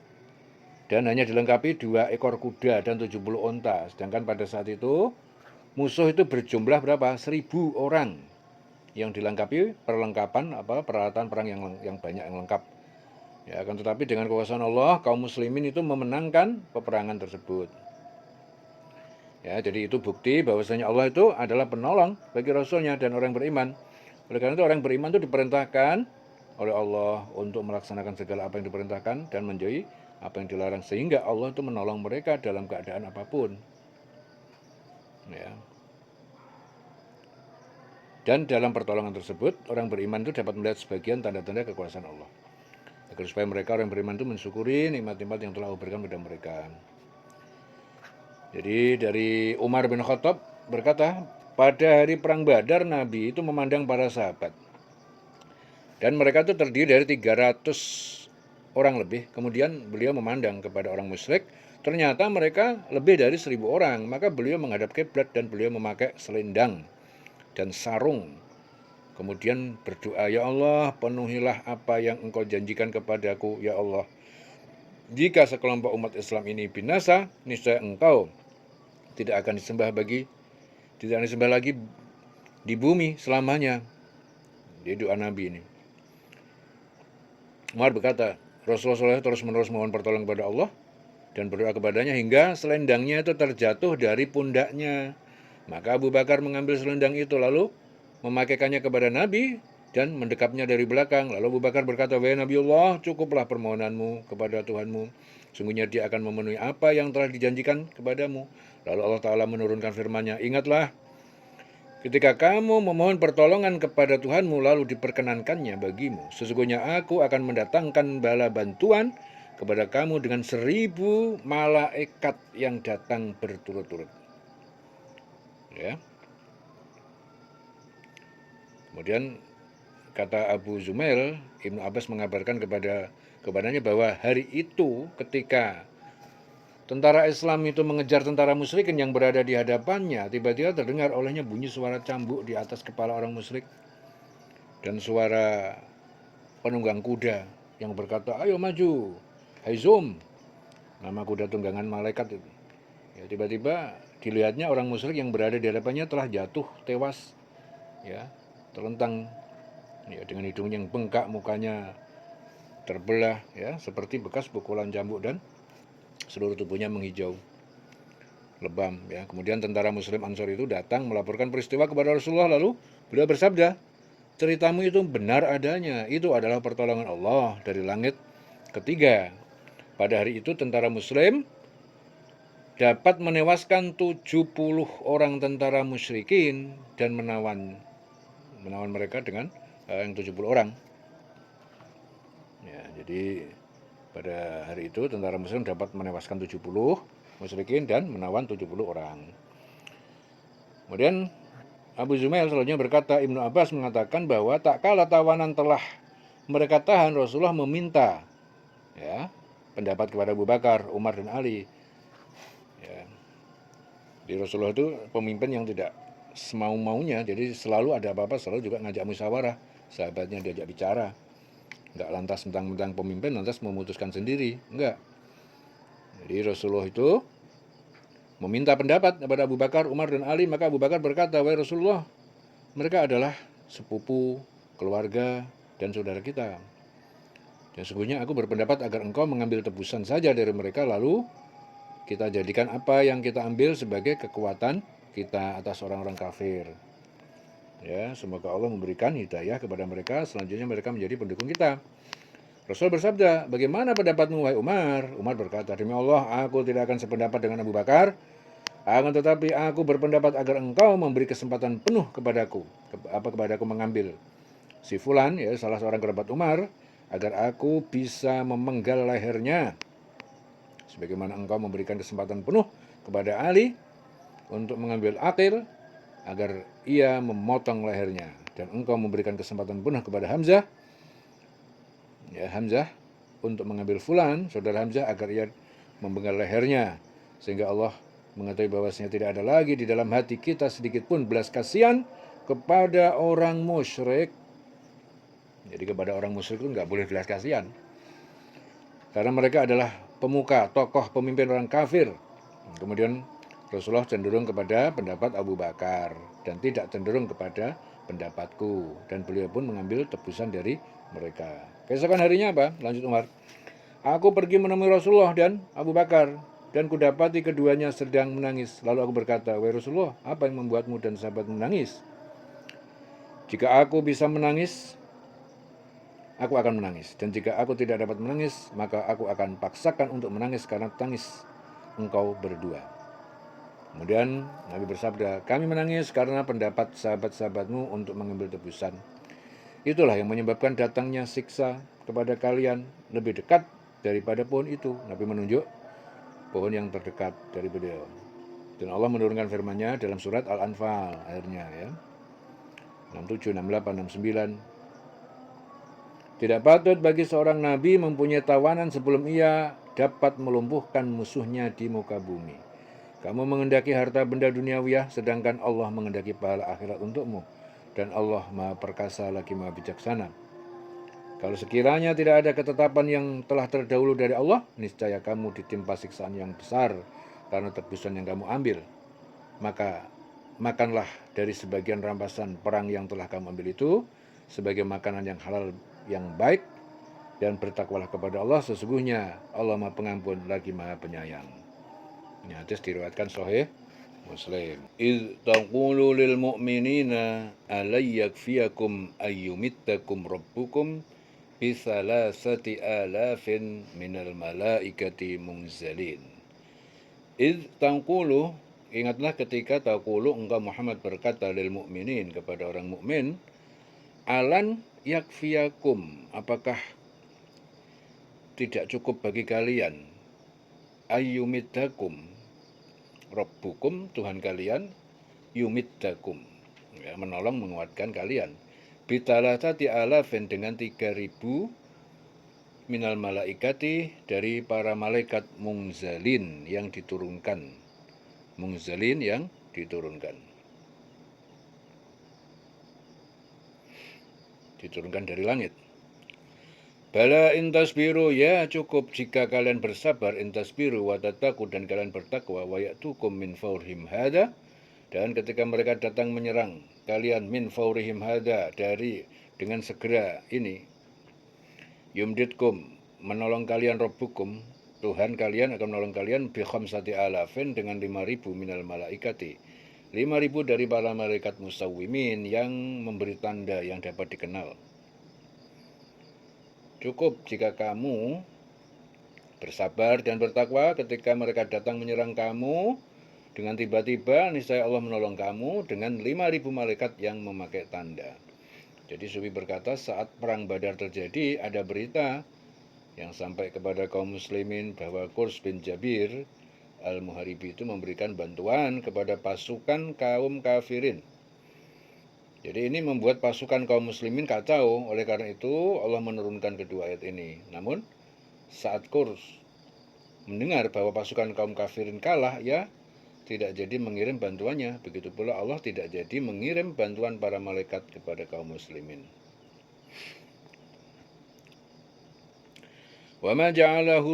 Dan hanya dilengkapi 2 ekor kuda dan 70 onta. Sedangkan pada saat itu musuh itu berjumlah berapa? 1000 orang yang dilengkapi perlengkapan peralatan perang yang banyak, yang lengkap. Ya, akan tetapi dengan kekuasaan Allah, kaum muslimin itu memenangkan peperangan tersebut. Ya, jadi itu bukti bahwasanya Allah itu adalah penolong bagi Rasulnya dan orang beriman. Oleh karena itu orang beriman itu diperintahkan oleh Allah untuk melaksanakan segala apa yang diperintahkan dan menjauhi apa yang dilarang, sehingga Allah itu menolong mereka dalam keadaan apapun. Ya. Dan dalam pertolongan tersebut orang beriman itu dapat melihat sebagian tanda-tanda kekuasaan Allah, agar supaya mereka orang beriman itu mensyukuri nikmat-nikmat yang telah Allah berikan kepada mereka. Jadi dari Umar bin Khattab berkata, pada hari perang Badar Nabi itu memandang para sahabat, dan mereka itu terdiri dari 300 orang lebih. Kemudian beliau memandang kepada orang musyrik, ternyata mereka lebih dari 1000 orang. Maka beliau menghadap kiblat dan beliau memakai selendang dan sarung. Kemudian berdoa, ya Allah, penuhilah apa yang engkau janjikan kepadaku, ya Allah. Jika sekelompok umat Islam ini binasa, niscaya engkau tidak akan disembah lagi di bumi selamanya. Di doa Nabi ini. Umar berkata, Rasulullah terus-menerus mohon pertolongan kepada Allah dan berdoa kepadanya hingga selendangnya itu terjatuh dari pundaknya. Maka Abu Bakar mengambil selendang itu lalu memakaikannya kepada Nabi dan mendekapnya dari belakang. Lalu Abu Bakar berkata, wahai Nabi Allah, cukuplah permohonanmu kepada Tuhanmu. Sungguhnya dia akan memenuhi apa yang telah dijanjikan kepadamu. Lalu Allah Ta'ala menurunkan firman-Nya, ingatlah, ketika kamu memohon pertolongan kepada Tuhanmu lalu diperkenankannya bagimu, sesungguhnya aku akan mendatangkan bala bantuan kepada kamu dengan 1000 malaikat yang datang berturut-turut. Ya. Kemudian kata Abu Zumail, Ibnu Abbas mengabarkan kepadanya bahwa hari itu ketika tentara Islam itu mengejar tentara musyrikin yang berada di hadapannya, tiba-tiba terdengar olehnya bunyi suara cambuk di atas kepala orang musyrik dan suara penunggang kuda yang berkata, ayo maju, hai Zum, nama kuda tunggangan malaikat itu. Ya, tiba-tiba dilihatnya orang musyrik yang berada di hadapannya telah jatuh tewas, ya, terlentang, ya, dengan hidung yang bengkak, mukanya terbelah, ya, seperti bekas pukulan cambuk, dan seluruh tubuhnya menghijau, lebam. Ya. Kemudian tentara Muslim Ansor itu datang melaporkan peristiwa kepada Rasulullah, lalu beliau bersabda, ceritamu itu benar adanya, itu adalah pertolongan Allah dari langit ketiga. Pada hari itu tentara Muslim dapat menewaskan 70 orang tentara musyrikin dan menawan mereka dengan yang 70 orang. Ya, jadi Pada hari itu tentara muslim dapat menewaskan 70 musyrikin dan menawan 70 orang. Kemudian Abu Zumail selanjutnya berkata, Ibnu Abbas mengatakan bahwa tak kala tawanan telah mereka tahan, Rasulullah meminta ya pendapat kepada Abu Bakar, Umar dan Ali. Ya. Di Rasulullah itu pemimpin yang tidak semau-maunya, jadi selalu ada apa-apa selalu juga ngajak musyawarah, sahabatnya diajak bicara. Enggak lantas mentang-mentang pemimpin lantas memutuskan sendiri, enggak. Jadi Rasulullah itu meminta pendapat kepada Abu Bakar, Umar dan Ali, maka Abu Bakar berkata, "Wahai Rasulullah, mereka adalah sepupu, keluarga dan saudara kita. Dan sesungguhnya aku berpendapat agar engkau mengambil tebusan saja dari mereka, lalu kita jadikan apa yang kita ambil sebagai kekuatan kita atas orang-orang kafir. Ya, semoga Allah memberikan hidayah kepada mereka, selanjutnya mereka menjadi pendukung kita." Rasul bersabda, "Bagaimana pendapatmu, wahai Umar?" Umar berkata, "Demi Allah, aku tidak akan sependapat dengan Abu Bakar. Akan tetapi aku berpendapat agar engkau memberi kesempatan penuh kepadaku mengambil si fulan, ya salah seorang kerabat Umar, agar aku bisa memenggal lehernya. Sebagaimana engkau memberikan kesempatan penuh kepada Ali untuk mengambil Aqil agar ia memotong lehernya, dan engkau memberikan kesempatan penuh kepada Hamzah, ya Hamzah, untuk mengambil fulan, saudara Hamzah, agar ia memenggal lehernya, sehingga Allah mengetahui bahwasanya tidak ada lagi di dalam hati kita sedikit pun belas kasihan kepada orang musyrik." Jadi kepada orang musyrik itu nggak boleh belas kasihan, karena mereka adalah pemuka, tokoh, pemimpin orang kafir. Kemudian Rasulullah cenderung kepada pendapat Abu Bakar dan tidak cenderung kepada pendapatku, dan beliau pun mengambil tebusan dari mereka. Keesokan harinya apa? Lanjut Umar. "Aku pergi menemui Rasulullah dan Abu Bakar, dan kudapati keduanya sedang menangis. Lalu aku berkata, wahai Rasulullah, apa yang membuatmu dan sahabat menangis? Jika aku bisa menangis, aku akan menangis. Dan jika aku tidak dapat menangis, maka aku akan paksakan untuk menangis karena tangis engkau berdua." Kemudian Nabi bersabda, "Kami menangis karena pendapat sahabat-sahabatmu untuk mengambil tebusan. Itulah yang menyebabkan datangnya siksa kepada kalian lebih dekat daripada pohon itu." Nabi menunjuk pohon yang terdekat dari beliau. Dan Allah menurunkan firman-Nya dalam surat Al-Anfal akhirnya, ya. 67, 68, 69. "Tidak patut bagi seorang nabi mempunyai tawanan sebelum ia dapat melumpuhkan musuhnya di muka bumi. Kamu mengendaki harta benda duniawiyah, sedangkan Allah mengendaki pahala akhirat untukmu. Dan Allah Maha Perkasa lagi Maha Bijaksana. Kalau sekiranya tidak ada ketetapan yang telah terdahulu dari Allah, niscaya kamu ditimpa siksaan yang besar karena tebusan yang kamu ambil. Maka makanlah dari sebagian rampasan perang yang telah kamu ambil itu sebagai makanan yang halal yang baik, dan bertakwalah kepada Allah, sesungguhnya Allah Maha Pengampun lagi Maha Penyayang." Ini hadis diriwayatkan Sahih Muslim. "Idz taqulu lil mu'minina alay yakfiyakum ayyumittakum rabbukum bi salasati alafin minal malaikati munzalin." Idz taqulu, ingatlah ketika taqulu engkau Muhammad berkata lil mu'minin kepada orang mukmin, alan yakfiyakum, apakah tidak cukup bagi kalian, ayyumittakum, Rabbukum, Tuhan kalian, yumiddakum, ya, menolong menguatkan kalian, bitalasati alafin, dengan 3.000 minal malaikati, dari para malaikat, munzalin, yang diturunkan. Munzalin yang diturunkan. Diturunkan dari langit. Bala intasbiru, ya cukup jika kalian bersabar, intasbiru wa tataku, dan kalian bertakwa, wa ya'tukum min fawrihim hada, dan ketika mereka datang menyerang kalian, min fawrihim hada, dengan segera ini, yumditkum, menolong kalian, rabbukum, Tuhan kalian akan menolong kalian, bi khamsati alafin, dengan 5.000 minal malaikati, 5.000 dari para malaikat musawwimin, yang memberi tanda yang dapat dikenal. Cukup jika kamu bersabar dan bertakwa ketika mereka datang menyerang kamu dengan tiba-tiba, niscaya Allah menolong kamu dengan 5.000 malaikat yang memakai tanda. Jadi Sufi berkata, saat perang Badar terjadi, ada berita yang sampai kepada kaum muslimin bahwa Qurs bin Jabir Al-Muharibi itu memberikan bantuan kepada pasukan kaum kafirin. Jadi ini membuat pasukan kaum muslimin kacau. Oleh karena itu Allah menurunkan kedua ayat ini. Namun saat Qurs mendengar bahwa pasukan kaum kafirin kalah, ya tidak jadi mengirim bantuannya. Begitu pula Allah tidak jadi mengirim bantuan para malaikat kepada kaum muslimin. Wa ma ja'alahu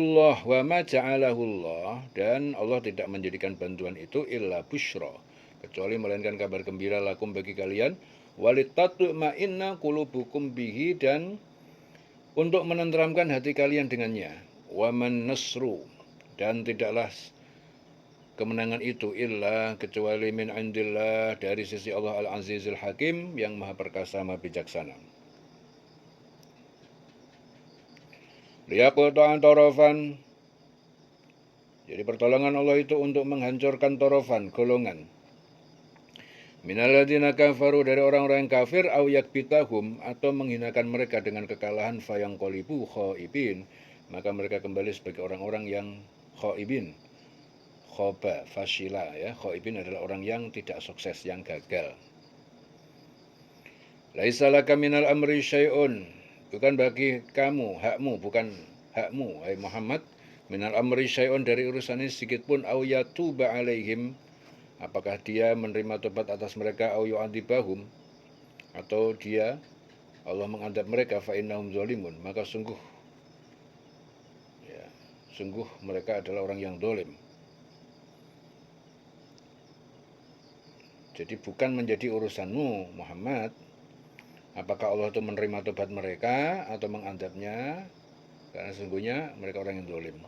Allah, dan Allah tidak menjadikan bantuan itu illa busyra, kecuali melainkan kabar gembira lakum bagi kalian, walitatma'inna qulubukum bihi, dan untuk menenteramkan hati kalian dengannya. Wa man nasru, dan tidaklah kemenangan itu illa kecuali min indillah, dari sisi Allah Al-Azizul Hakim, yang maha perkasa maha bijaksana. Liyaqta'an tarafan, jadi pertolongan Allah itu untuk menghancurkan tarafan, golongan. Minalladzina kafaru, dari orang-orang yang kafir, au yakbitahum, atau menghinakan mereka dengan kekalahan, fayangqalibu khaibin, maka mereka kembali sebagai orang-orang yang khaibin. Khoba, fashila, ya. Khaibin adalah orang yang tidak sukses, yang gagal. Laisa laka minal amri syai'un, bukan bagi kamu, hakmu, bukan hakmu, hai Muhammad, minal amri syai'un, dari urusan ini sedikit pun, au yatuba alaihim, apakah dia menerima tobat atas mereka, au yu'adzibahum, atau dia Allah mengadab mereka, fa innahum zalimun, maka sungguh mereka adalah orang yang zalim. Jadi bukan menjadi urusanmu Muhammad apakah Allah itu menerima tobat mereka atau mengadabnya, karena sesungguhnya mereka orang yang zalim.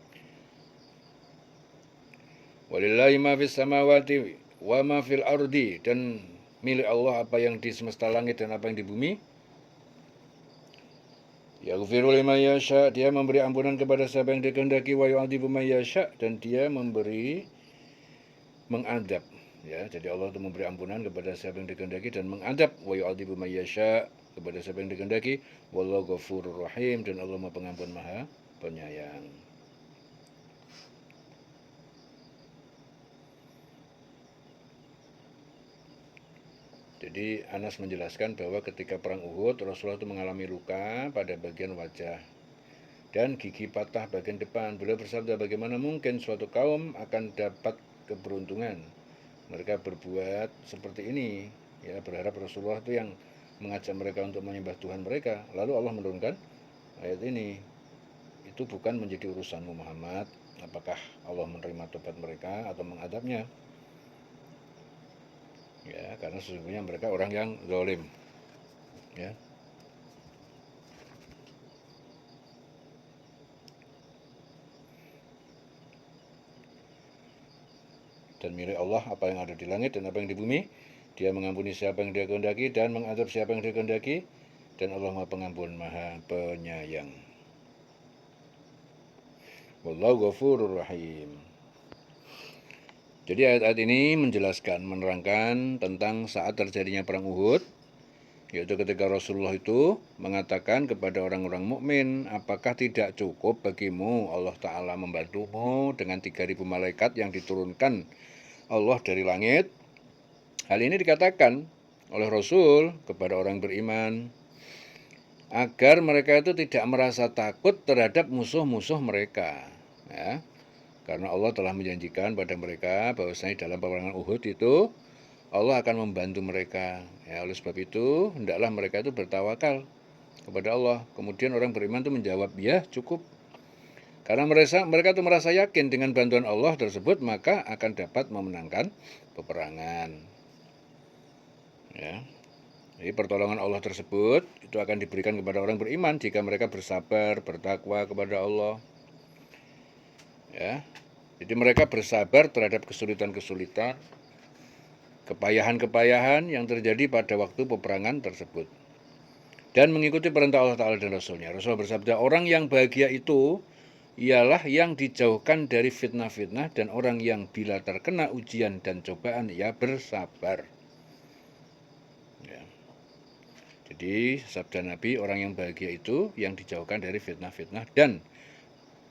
Walillahi ma fis samawati wa ma fil ardi, dan milik Allah apa yang di semesta langit dan apa yang di bumi. Yaghfiru liman yasha, dia memberi ampunan kepada siapa yang dikehendaki, wa yu'adzibu man yasha, dan dia mengadab. Ya, jadi Allah itu memberi ampunan kepada siapa yang dikehendaki dan mengadab, wa yu'adzibu man yasha, kepada siapa yang dikehendaki. Wallahu ghafurur rahim, dan Allah Maha Pengampun Maha Penyayang. Jadi Anas menjelaskan bahwa ketika perang Uhud, Rasulullah itu mengalami luka pada bagian wajah dan gigi patah bagian depan. Beliau bersabda, bagaimana mungkin suatu kaum akan dapat keberuntungan mereka berbuat seperti ini, ya, berharap Rasulullah itu yang mengajak mereka untuk menyembah Tuhan mereka. Lalu Allah menurunkan ayat ini, itu bukan menjadi urusanmu Muhammad apakah Allah menerima tobat mereka atau mengadabnya, ya, karena sesungguhnya mereka orang yang zalim, ya. Dan milik Allah apa yang ada di langit dan apa yang di bumi. Dia mengampuni siapa yang dia kehendaki dan mengadab siapa yang dia kehendaki, dan Allah Maha Pengampun Maha Penyayang. Wallahu ghafurur rahim. Jadi ayat-ayat ini menjelaskan, menerangkan tentang saat terjadinya perang Uhud, yaitu ketika Rasulullah itu mengatakan kepada orang-orang mukmin, apakah tidak cukup bagimu Allah Ta'ala membantumu dengan 3.000 malaikat yang diturunkan Allah dari langit. Hal ini dikatakan oleh Rasul kepada orang beriman agar mereka itu tidak merasa takut terhadap musuh-musuh mereka, ya. Karena Allah telah menjanjikan pada mereka bahwasanya dalam peperangan Uhud itu Allah akan membantu mereka. Ya, oleh sebab itu hendaklah mereka itu bertawakal kepada Allah. Kemudian orang beriman itu menjawab, ya cukup. Karena mereka itu merasa yakin dengan bantuan Allah tersebut, maka akan dapat memenangkan peperangan. Ya. Jadi pertolongan Allah tersebut itu akan diberikan kepada orang beriman jika mereka bersabar, bertakwa kepada Allah. Ya. Jadi mereka bersabar terhadap kesulitan-kesulitan, kepayahan-kepayahan yang terjadi pada waktu peperangan tersebut, dan mengikuti perintah Allah Ta'ala dan Rasulnya. Rasul bersabda, orang yang bahagia itu ialah yang dijauhkan dari fitnah-fitnah dan orang yang bila terkena ujian dan cobaan ia bersabar. Ya. Jadi Jadi sabda Nabi, orang yang bahagia itu yang dijauhkan dari fitnah-fitnah, dan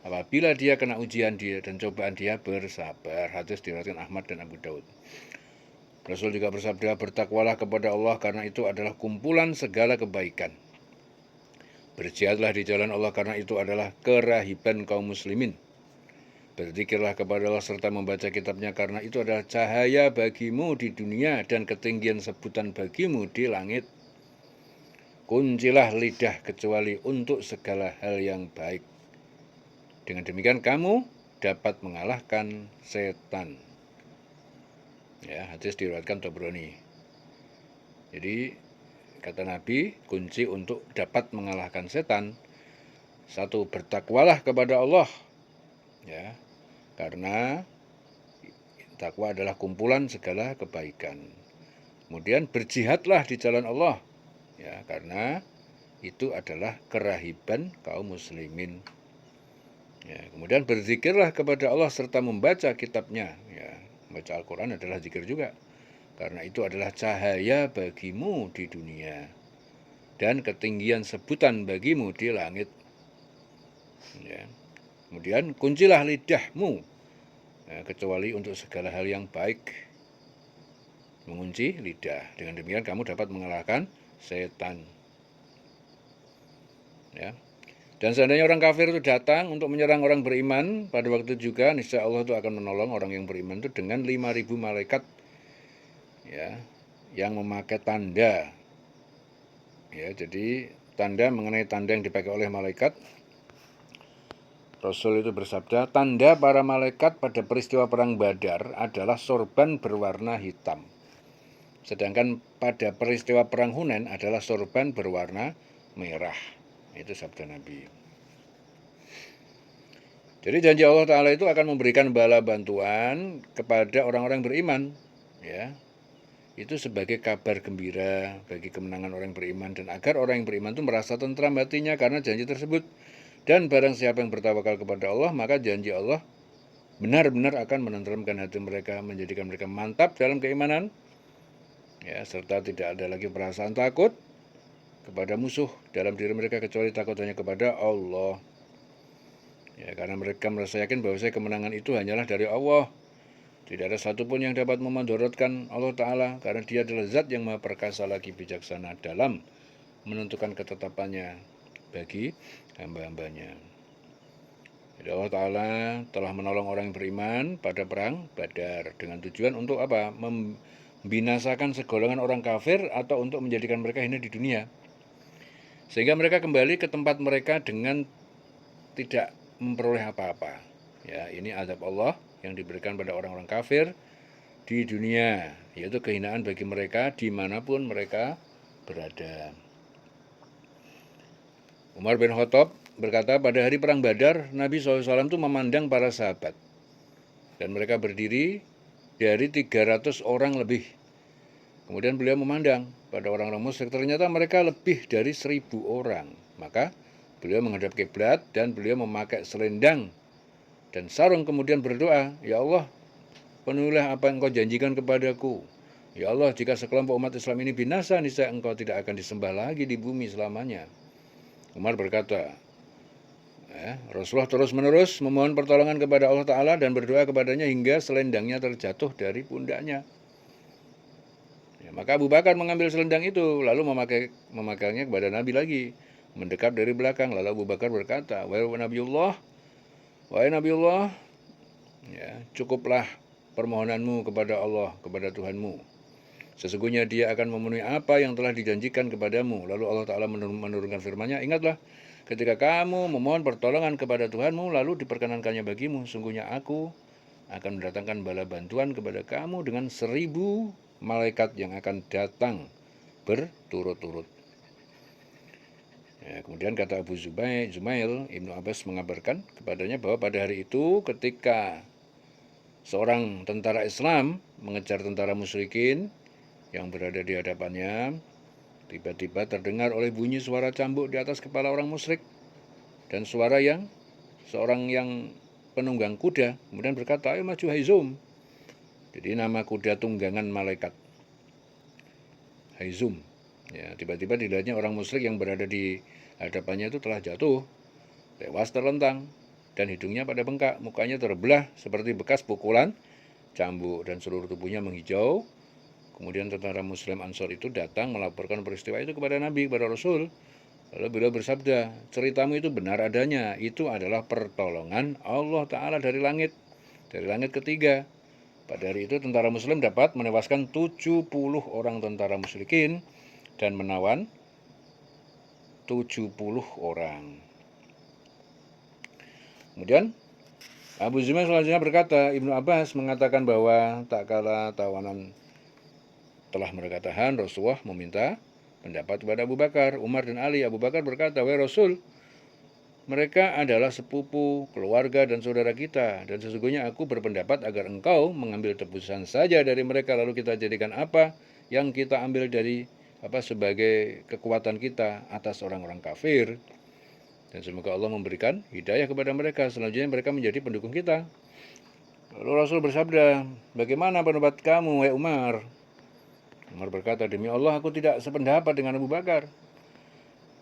apabila dia kena ujian dia dan cobaan dia bersabar. Hadis diriwayatkan Ahmad dan Abu Daud. Rasul juga bersabda, bertakwalah kepada Allah karena itu adalah kumpulan segala kebaikan. Berjihadlah di jalan Allah karena itu adalah kerahiban kaum muslimin. Berzikirlah kepada Allah serta membaca kitabnya karena itu adalah cahaya bagimu di dunia dan ketinggian sebutan bagimu di langit. Kuncilah lidah kecuali untuk segala hal yang baik. Dengan demikian kamu dapat mengalahkan setan. Ya, hadis diriwayatkan Tabrani. Jadi kata Nabi, kunci untuk dapat mengalahkan setan, satu, bertakwalah kepada Allah. Ya, karena takwa adalah kumpulan segala kebaikan. Kemudian berjihadlah di jalan Allah. Ya, karena itu adalah kerahiban kaum muslimin. Ya, kemudian berzikirlah kepada Allah serta membaca kitabnya. Ya, membaca Al-Quran adalah zikir juga. Karena itu adalah cahaya bagimu di dunia dan ketinggian sebutan bagimu di langit. Ya. Kemudian kuncilah lidahmu, ya, kecuali untuk segala hal yang baik. Mengunci lidah. Dengan demikian kamu dapat mengalahkan setan. Ya. Dan seandainya orang kafir itu datang untuk menyerang orang beriman, pada waktu itu juga niscaya Allah itu akan menolong orang yang beriman itu dengan 5.000 malaikat, ya, yang memakai tanda. Ya, jadi tanda mengenai tanda yang dipakai oleh malaikat. Rasul itu bersabda, tanda para malaikat pada peristiwa perang Badar adalah sorban berwarna hitam. Sedangkan pada peristiwa perang Hunain adalah sorban berwarna merah. Itu sabda Nabi. Jadi janji Allah Ta'ala itu akan memberikan bala bantuan kepada orang-orang beriman. Ya, itu sebagai kabar gembira bagi kemenangan orang beriman, dan agar orang yang beriman itu merasa tentram hatinya karena janji tersebut. Dan barang siapa yang bertawakal kepada Allah, maka janji Allah benar-benar akan menenteramkan hati mereka, menjadikan mereka mantap dalam keimanan, ya, serta tidak ada lagi perasaan takut kepada musuh dalam diri mereka kecuali takut hanya kepada Allah. Ya, karena mereka merasa yakin bahwa kemenangan itu hanyalah dari Allah. Tidak ada satupun yang dapat memudaratkan Allah Ta'ala, karena dia adalah zat yang maha perkasa lagi bijaksana dalam menentukan ketetapannya bagi hamba-hambanya. Jadi Allah Ta'ala telah menolong orang yang beriman pada perang Badar dengan tujuan untuk apa? Membinasakan segolongan orang kafir atau untuk menjadikan mereka hina di dunia. Sehingga mereka kembali ke tempat mereka dengan tidak memperoleh apa-apa. Ya, ini azab Allah yang diberikan pada orang-orang kafir di dunia, yaitu kehinaan bagi mereka dimanapun mereka berada. Umar bin Khattab berkata, pada hari perang Badar, Nabi SAW itu memandang para sahabat. Dan mereka berdiri dari 300 orang lebih. Kemudian beliau memandang pada orang-orang musyrik, ternyata mereka lebih dari 1.000 orang. Maka beliau menghadap kiblat dan beliau memakai selendang dan sarung, kemudian berdoa, ya Allah, penuhilah apa yang engkau janjikan kepadaku. Ya Allah, jika sekelompok umat Islam ini binasa, niscaya engkau tidak akan disembah lagi di bumi selamanya. Umar berkata, Rasulullah terus-menerus memohon pertolongan kepada Allah Ta'ala dan berdoa kepadanya hingga selendangnya terjatuh dari pundaknya. Ya, maka Abu Bakar mengambil selendang itu, lalu memakainya kepada Nabi lagi, mendekat dari belakang. Lalu Abu Bakar berkata, wahai Nabiullah, ya, cukuplah permohonanmu kepada Allah, kepada Tuhanmu. Sesungguhnya dia akan memenuhi apa yang telah dijanjikan kepadamu. Lalu Allah Ta'ala menurunkan firman-Nya, ingatlah, ketika kamu memohon pertolongan kepada Tuhanmu, lalu diperkenankannya bagimu, sungguhnya aku akan mendatangkan bala bantuan kepada kamu dengan 1.000 malaikat yang akan datang berturut-turut. Ya, kemudian kata Abu Zumail, Ibnu Abbas mengabarkan kepadanya bahwa pada hari itu ketika seorang tentara Islam mengejar tentara musyrikin yang berada di hadapannya, tiba-tiba terdengar oleh bunyi suara cambuk di atas kepala orang musyrik dan suara yang seorang yang penunggang kuda kemudian berkata, ayo maju Haizum. Jadi nama kuda tunggangan malaikat, Haizum. Ya, tiba-tiba dilihatnya orang musyrik yang berada di hadapannya itu telah jatuh, tewas terlentang, dan hidungnya pada bengkak, mukanya terbelah seperti bekas pukulan cambuk, dan seluruh tubuhnya menghijau. Kemudian tentara Muslim Ansor itu datang melaporkan peristiwa itu kepada Nabi, kepada Rasul. Lalu beliau bersabda, ceritamu itu benar adanya, itu adalah pertolongan Allah Ta'ala dari langit ketiga. Pada hari itu tentara Muslim dapat menewaskan 70 orang tentara musyrikin dan menawan 70 orang. Kemudian Abu Zumail selanjutnya berkata, Ibnu Abbas mengatakan bahwa tak kala tawanan telah mereka tahan, Rasulullah meminta pendapat kepada Abu Bakar, Umar, dan Ali. Abu Bakar berkata, wahai Rasul, mereka adalah sepupu, keluarga, dan saudara kita, dan sesungguhnya aku berpendapat agar engkau mengambil tebusan saja dari mereka, lalu kita jadikan apa yang kita ambil dari sebagai kekuatan kita atas orang-orang kafir. Dan semoga Allah memberikan hidayah kepada mereka. Selanjutnya mereka menjadi pendukung kita. Lalu Rasul bersabda, bagaimana pendapat kamu, wahai Umar? Umar berkata, demi Allah aku tidak sependapat dengan Abu Bakar.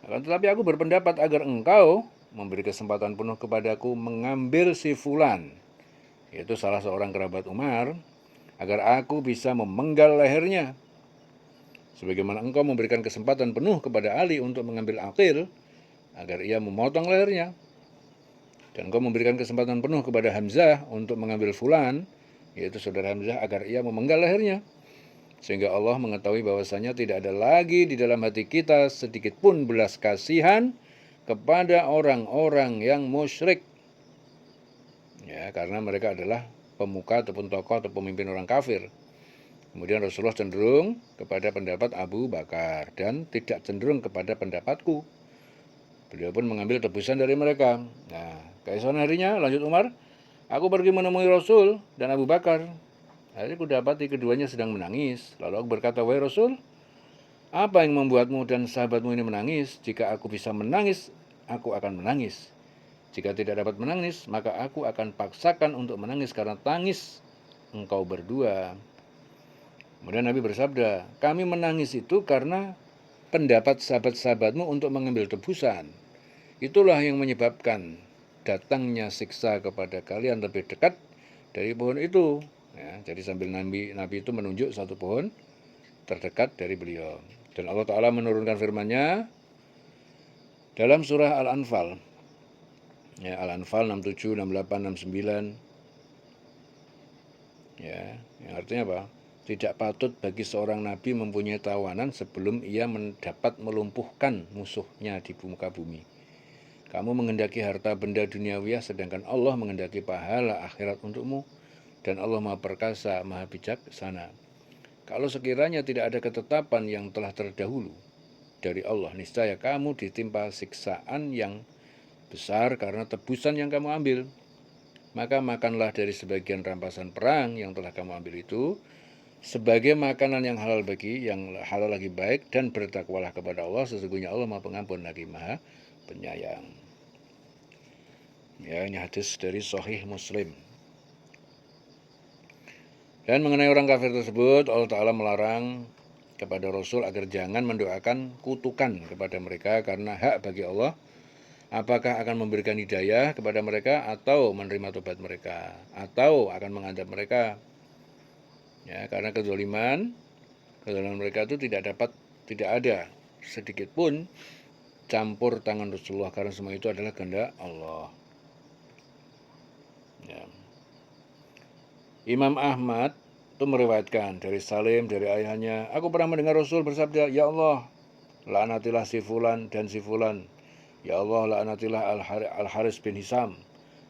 Akan tetapi aku berpendapat agar engkau memberi kesempatan penuh kepadaku mengambil si Fulan, yaitu salah seorang kerabat Umar, agar aku bisa memenggal lehernya. Sebagaimana engkau memberikan kesempatan penuh kepada Ali untuk mengambil Aqil, agar ia memotong lehernya. Dan engkau memberikan kesempatan penuh kepada Hamzah untuk mengambil Fulan, yaitu saudara Hamzah, agar ia memenggal lehernya. Sehingga Allah mengetahui bahwasanya tidak ada lagi di dalam hati kita sedikit pun belas kasihan kepada orang-orang yang musyrik. Ya, karena mereka adalah pemuka ataupun tokoh atau pemimpin orang kafir. Kemudian Rasulullah cenderung kepada pendapat Abu Bakar dan tidak cenderung kepada pendapatku. Beliau pun mengambil tebusan dari mereka. Nah, keesokan harinya, lanjut Umar, aku pergi menemui Rasul dan Abu Bakar. Akhirnya aku dapati keduanya sedang menangis. Lalu aku berkata, wahai Rasul, apa yang membuatmu dan sahabatmu ini menangis? Jika aku bisa menangis, aku akan menangis. Jika tidak dapat menangis, maka aku akan paksakan untuk menangis karena tangis engkau berdua. Kemudian Nabi bersabda, kami menangis itu karena pendapat sahabat-sahabatmu untuk mengambil tebusan. Itulah yang menyebabkan datangnya siksa kepada kalian lebih dekat dari pohon itu. Ya, jadi sambil Nabi itu menunjuk satu pohon terdekat dari beliau. Dan Allah Ta'ala menurunkan firman-Nya dalam surah Al-Anfal. Ya, Al-Anfal 67, 68, 69. Ya, yang artinya apa? Tidak patut bagi seorang nabi mempunyai tawanan sebelum ia mendapat melumpuhkan musuhnya di muka bumi. Kamu menghendaki harta benda duniawiyah sedangkan Allah menghendaki pahala akhirat untukmu, dan Allah Maha Perkasa, Maha Bijaksana. Kalau sekiranya tidak ada ketetapan yang telah terdahulu dari Allah, niscaya kamu ditimpa siksaan yang besar karena tebusan yang kamu ambil. Maka makanlah dari sebagian rampasan perang yang telah kamu ambil itu sebagai makanan yang halal lagi baik, dan bertakwalah kepada Allah, sesungguhnya Allah Maha Pengampun lagi Maha Penyayang. Ya, ini hadis dari Sahih Muslim. Dan mengenai orang kafir tersebut, Allah Ta'ala melarang kepada Rasul agar jangan mendoakan kutukan kepada mereka, karena hak bagi Allah apakah akan memberikan hidayah kepada mereka atau menerima tobat mereka, atau akan mengadab mereka. Ya, karena kezaliman mereka itu tidak ada sedikit pun campur tangan Rasulullah, karena semua itu adalah kehendak Allah. Ya. Imam Ahmad itu meriwayatkan dari Salim, dari ayahnya, aku pernah mendengar Rasul bersabda, ya Allah, laknatilah si fulan dan si fulan. Ya Allah, laknatilah Al-Haris bin Hisam.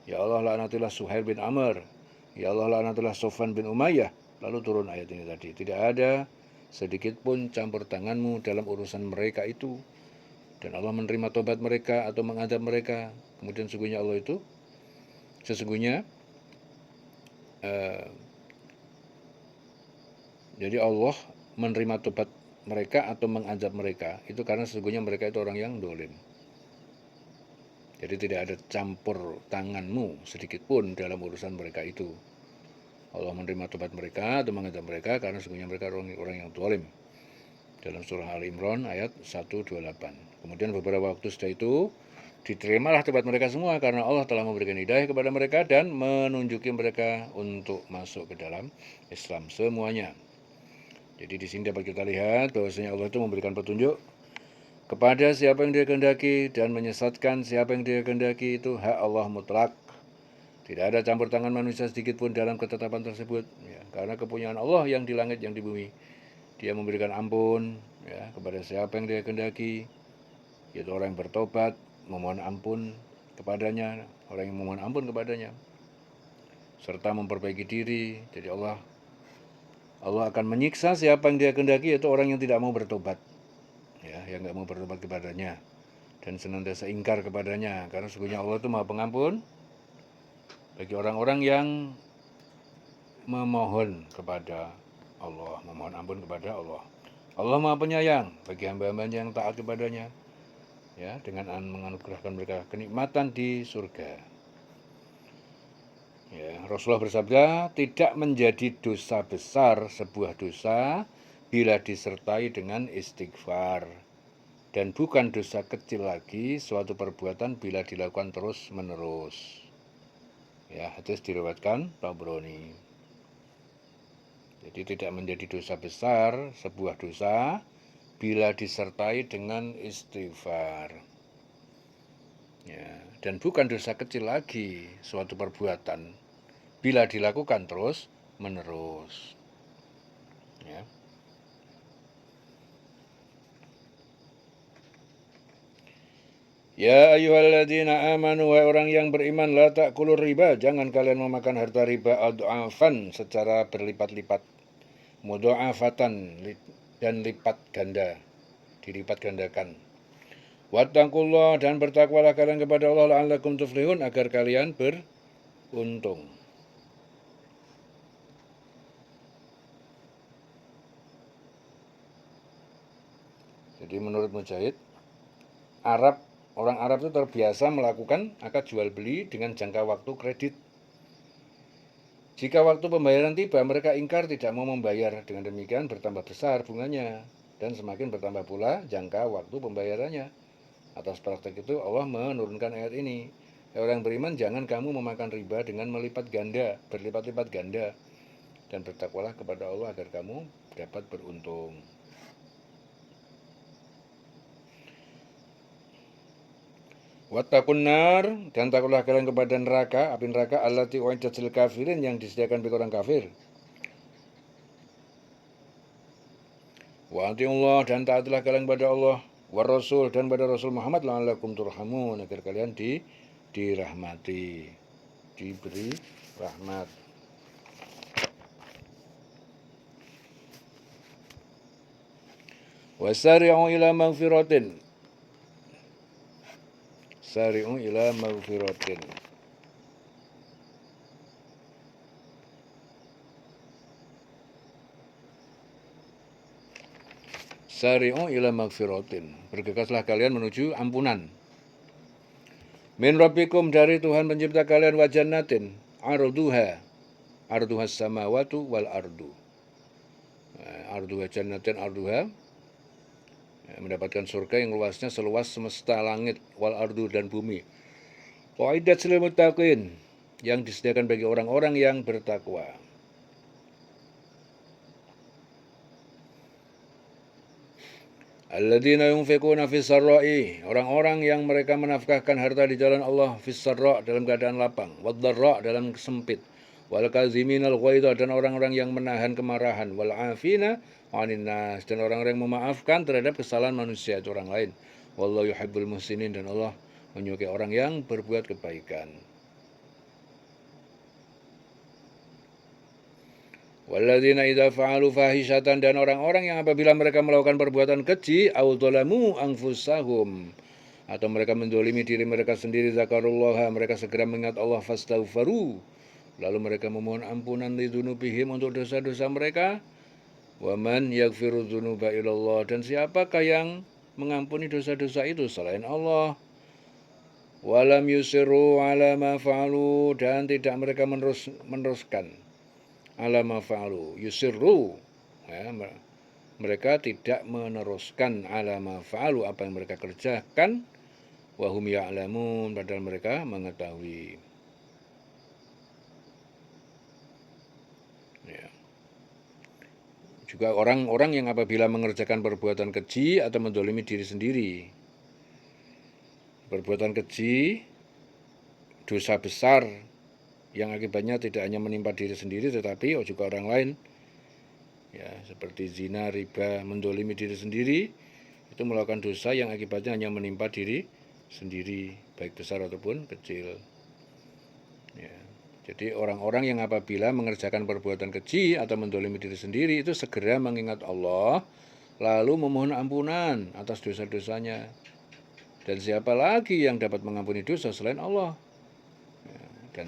Ya Allah, laknatilah Suhail bin Amr. Ya Allah, laknatilah Sofwan bin Umayyah. Lalu turun ayat ini tadi. Tidak ada sedikit pun campur tanganmu dalam urusan mereka itu. Dan Allah menerima tobat mereka atau mengadab mereka. Kemudian sesungguhnya jadi Allah menerima tobat mereka atau mengadab mereka itu karena sesungguhnya mereka itu orang yang dolim. Jadi tidak ada campur tanganmu sedikit pun dalam urusan mereka itu. Allah menerima tobat mereka atau mengadab mereka karena sesungguhnya mereka orang yang dolim. dalam surah Al-Imran ayat 128. Kemudian beberapa waktu setelah itu diterimalah tobat mereka semua karena Allah telah memberikan hidayah kepada mereka dan menunjuki mereka untuk masuk ke dalam Islam semuanya. Jadi di sini dapat kita lihat bahwasanya Allah itu memberikan petunjuk kepada siapa yang Dia kehendaki dan menyesatkan siapa yang Dia kehendaki. Itu hak Allah mutlak. Tidak ada campur tangan manusia sedikit pun dalam ketetapan tersebut, ya, karena kepunyaan Allah yang di langit yang di bumi. Dia memberikan ampun, ya, kepada siapa yang Dia kehendaki, yaitu orang yang bertobat, memohon ampun kepadanya, orang yang memohon ampun kepadanya, serta memperbaiki diri. Jadi Allah akan menyiksa siapa yang Dia kehendaki, yaitu orang yang tidak mau bertobat, ya, yang nggak mau bertobat kepadanya dan senantiasa ingkar kepadanya, karena sesungguhnya Allah itu Maha Pengampun bagi orang-orang yang memohon kepada Allah, memohon ampun kepada Allah. Allah Maha Penyayang bagi hamba-hambanya yang taat kepadanya, ya, dengan menganugerahkan mereka kenikmatan di surga. Ya, Rasulullah bersabda, tidak menjadi dosa besar sebuah dosa bila disertai dengan istighfar, dan bukan dosa kecil lagi suatu perbuatan bila dilakukan terus-menerus. Ya, hadis diriwayatkan Tabrani. Jadi tidak menjadi dosa besar sebuah dosa bila disertai dengan istighfar. Ya, dan bukan dosa kecil lagi suatu perbuatan bila dilakukan terus menerus. Ya. Ya ayyuhalladzina amanu, wahai orang yang beriman, la ta'kulur riba, jangan kalian memakan harta riba ad'afan secara berlipat-lipat, mudha'afatan dan lipat ganda, dilipat gandakan. Wattaqullah, dan bertakwalah kalian kepada Allah la'allakum tuflihun, agar kalian beruntung. Jadi menurut Mujahid, orang Arab itu terbiasa melakukan akad jual beli dengan jangka waktu kredit. Jika waktu pembayaran tiba, mereka ingkar tidak mau membayar. Dengan demikian bertambah besar bunganya dan semakin bertambah pula jangka waktu pembayarannya. Atas praktek itu Allah menurunkan ayat ini. Orang beriman, jangan kamu memakan riba dengan melipat ganda, berlipat-lipat ganda, dan bertakwalah kepada Allah agar kamu dapat beruntung. Wattaqun nar, dan takutlah kalian kepada neraka, api neraka allati uiddat lil kafirin, yang disediakan bagi orang kafir. Wa atiullah, dan taatilah kalian kepada Allah, wa Rasul, dan pada Rasul Muhammad la'allakum turhamun, agar kalian dirahmati, diberi rahmat. Wasari'u ila maghfiratin, sari'u ila maghfiratin. Sari'u ila maghfiratin, bergegaslah kalian menuju ampunan. Min rabbikum, dari Tuhan pencipta kalian, wa jannatin arduha samawatu wal ardu. Arduha jannatin arduha, mendapatkan surga yang luasnya seluas semesta langit, wal ardu, dan bumi. Uiddat lil muttaqin, yang disediakan bagi orang-orang yang bertakwa. Alladzina yunfiquna fis sarra'i, orang-orang yang mereka menafkahkan harta di jalan Allah, fis sarra', dalam keadaan lapang, wad dharra', dalam sempit, wal kaziminal ghaidha, dan orang-orang yang menahan kemarahan, wal afina 'anil nas, dan orang-orang yang memaafkan terhadap kesalahan manusia, itu orang lain. Wallahu yuhibbul muhsinin, dan Allah menyukai orang yang berbuat kebaikan. Walladzina idza fa'alu fahishatan, dan orang-orang yang apabila mereka melakukan perbuatan keji, au dzalamu anfusahum, atau mereka mendolimi diri mereka sendiri, zakarullah, mereka segera mengingat Allah, fastaghfaru, lalu mereka memohon ampunan lidzunubihim, untuk dosa-dosa mereka. Wa man yaghfiru dzunuba illallah, dan siapakah yang mengampuni dosa-dosa itu selain Allah. Walam yusiru ala ma fa'alu, dan tidak mereka meneruskan ala ma fa'alu, yusirru, ya, mereka tidak meneruskan ala ma fa'alu, apa yang mereka kerjakan, wa hum ya'lamun, padahal mereka mengetahui. Ya. Juga orang-orang yang apabila mengerjakan perbuatan keji atau mendolimi diri sendiri. Perbuatan keji, dosa besar yang akibatnya tidak hanya menimpa diri sendiri tetapi juga orang lain, ya, seperti zina, riba, mendolimi diri sendiri, itu melakukan dosa yang akibatnya hanya menimpa diri sendiri, baik besar ataupun kecil. Ya. Jadi orang-orang yang apabila mengerjakan perbuatan keji atau mendolimi diri sendiri itu segera mengingat Allah, lalu memohon ampunan atas dosa-dosanya. Dan siapa lagi yang dapat mengampuni dosa selain Allah? Ya, dan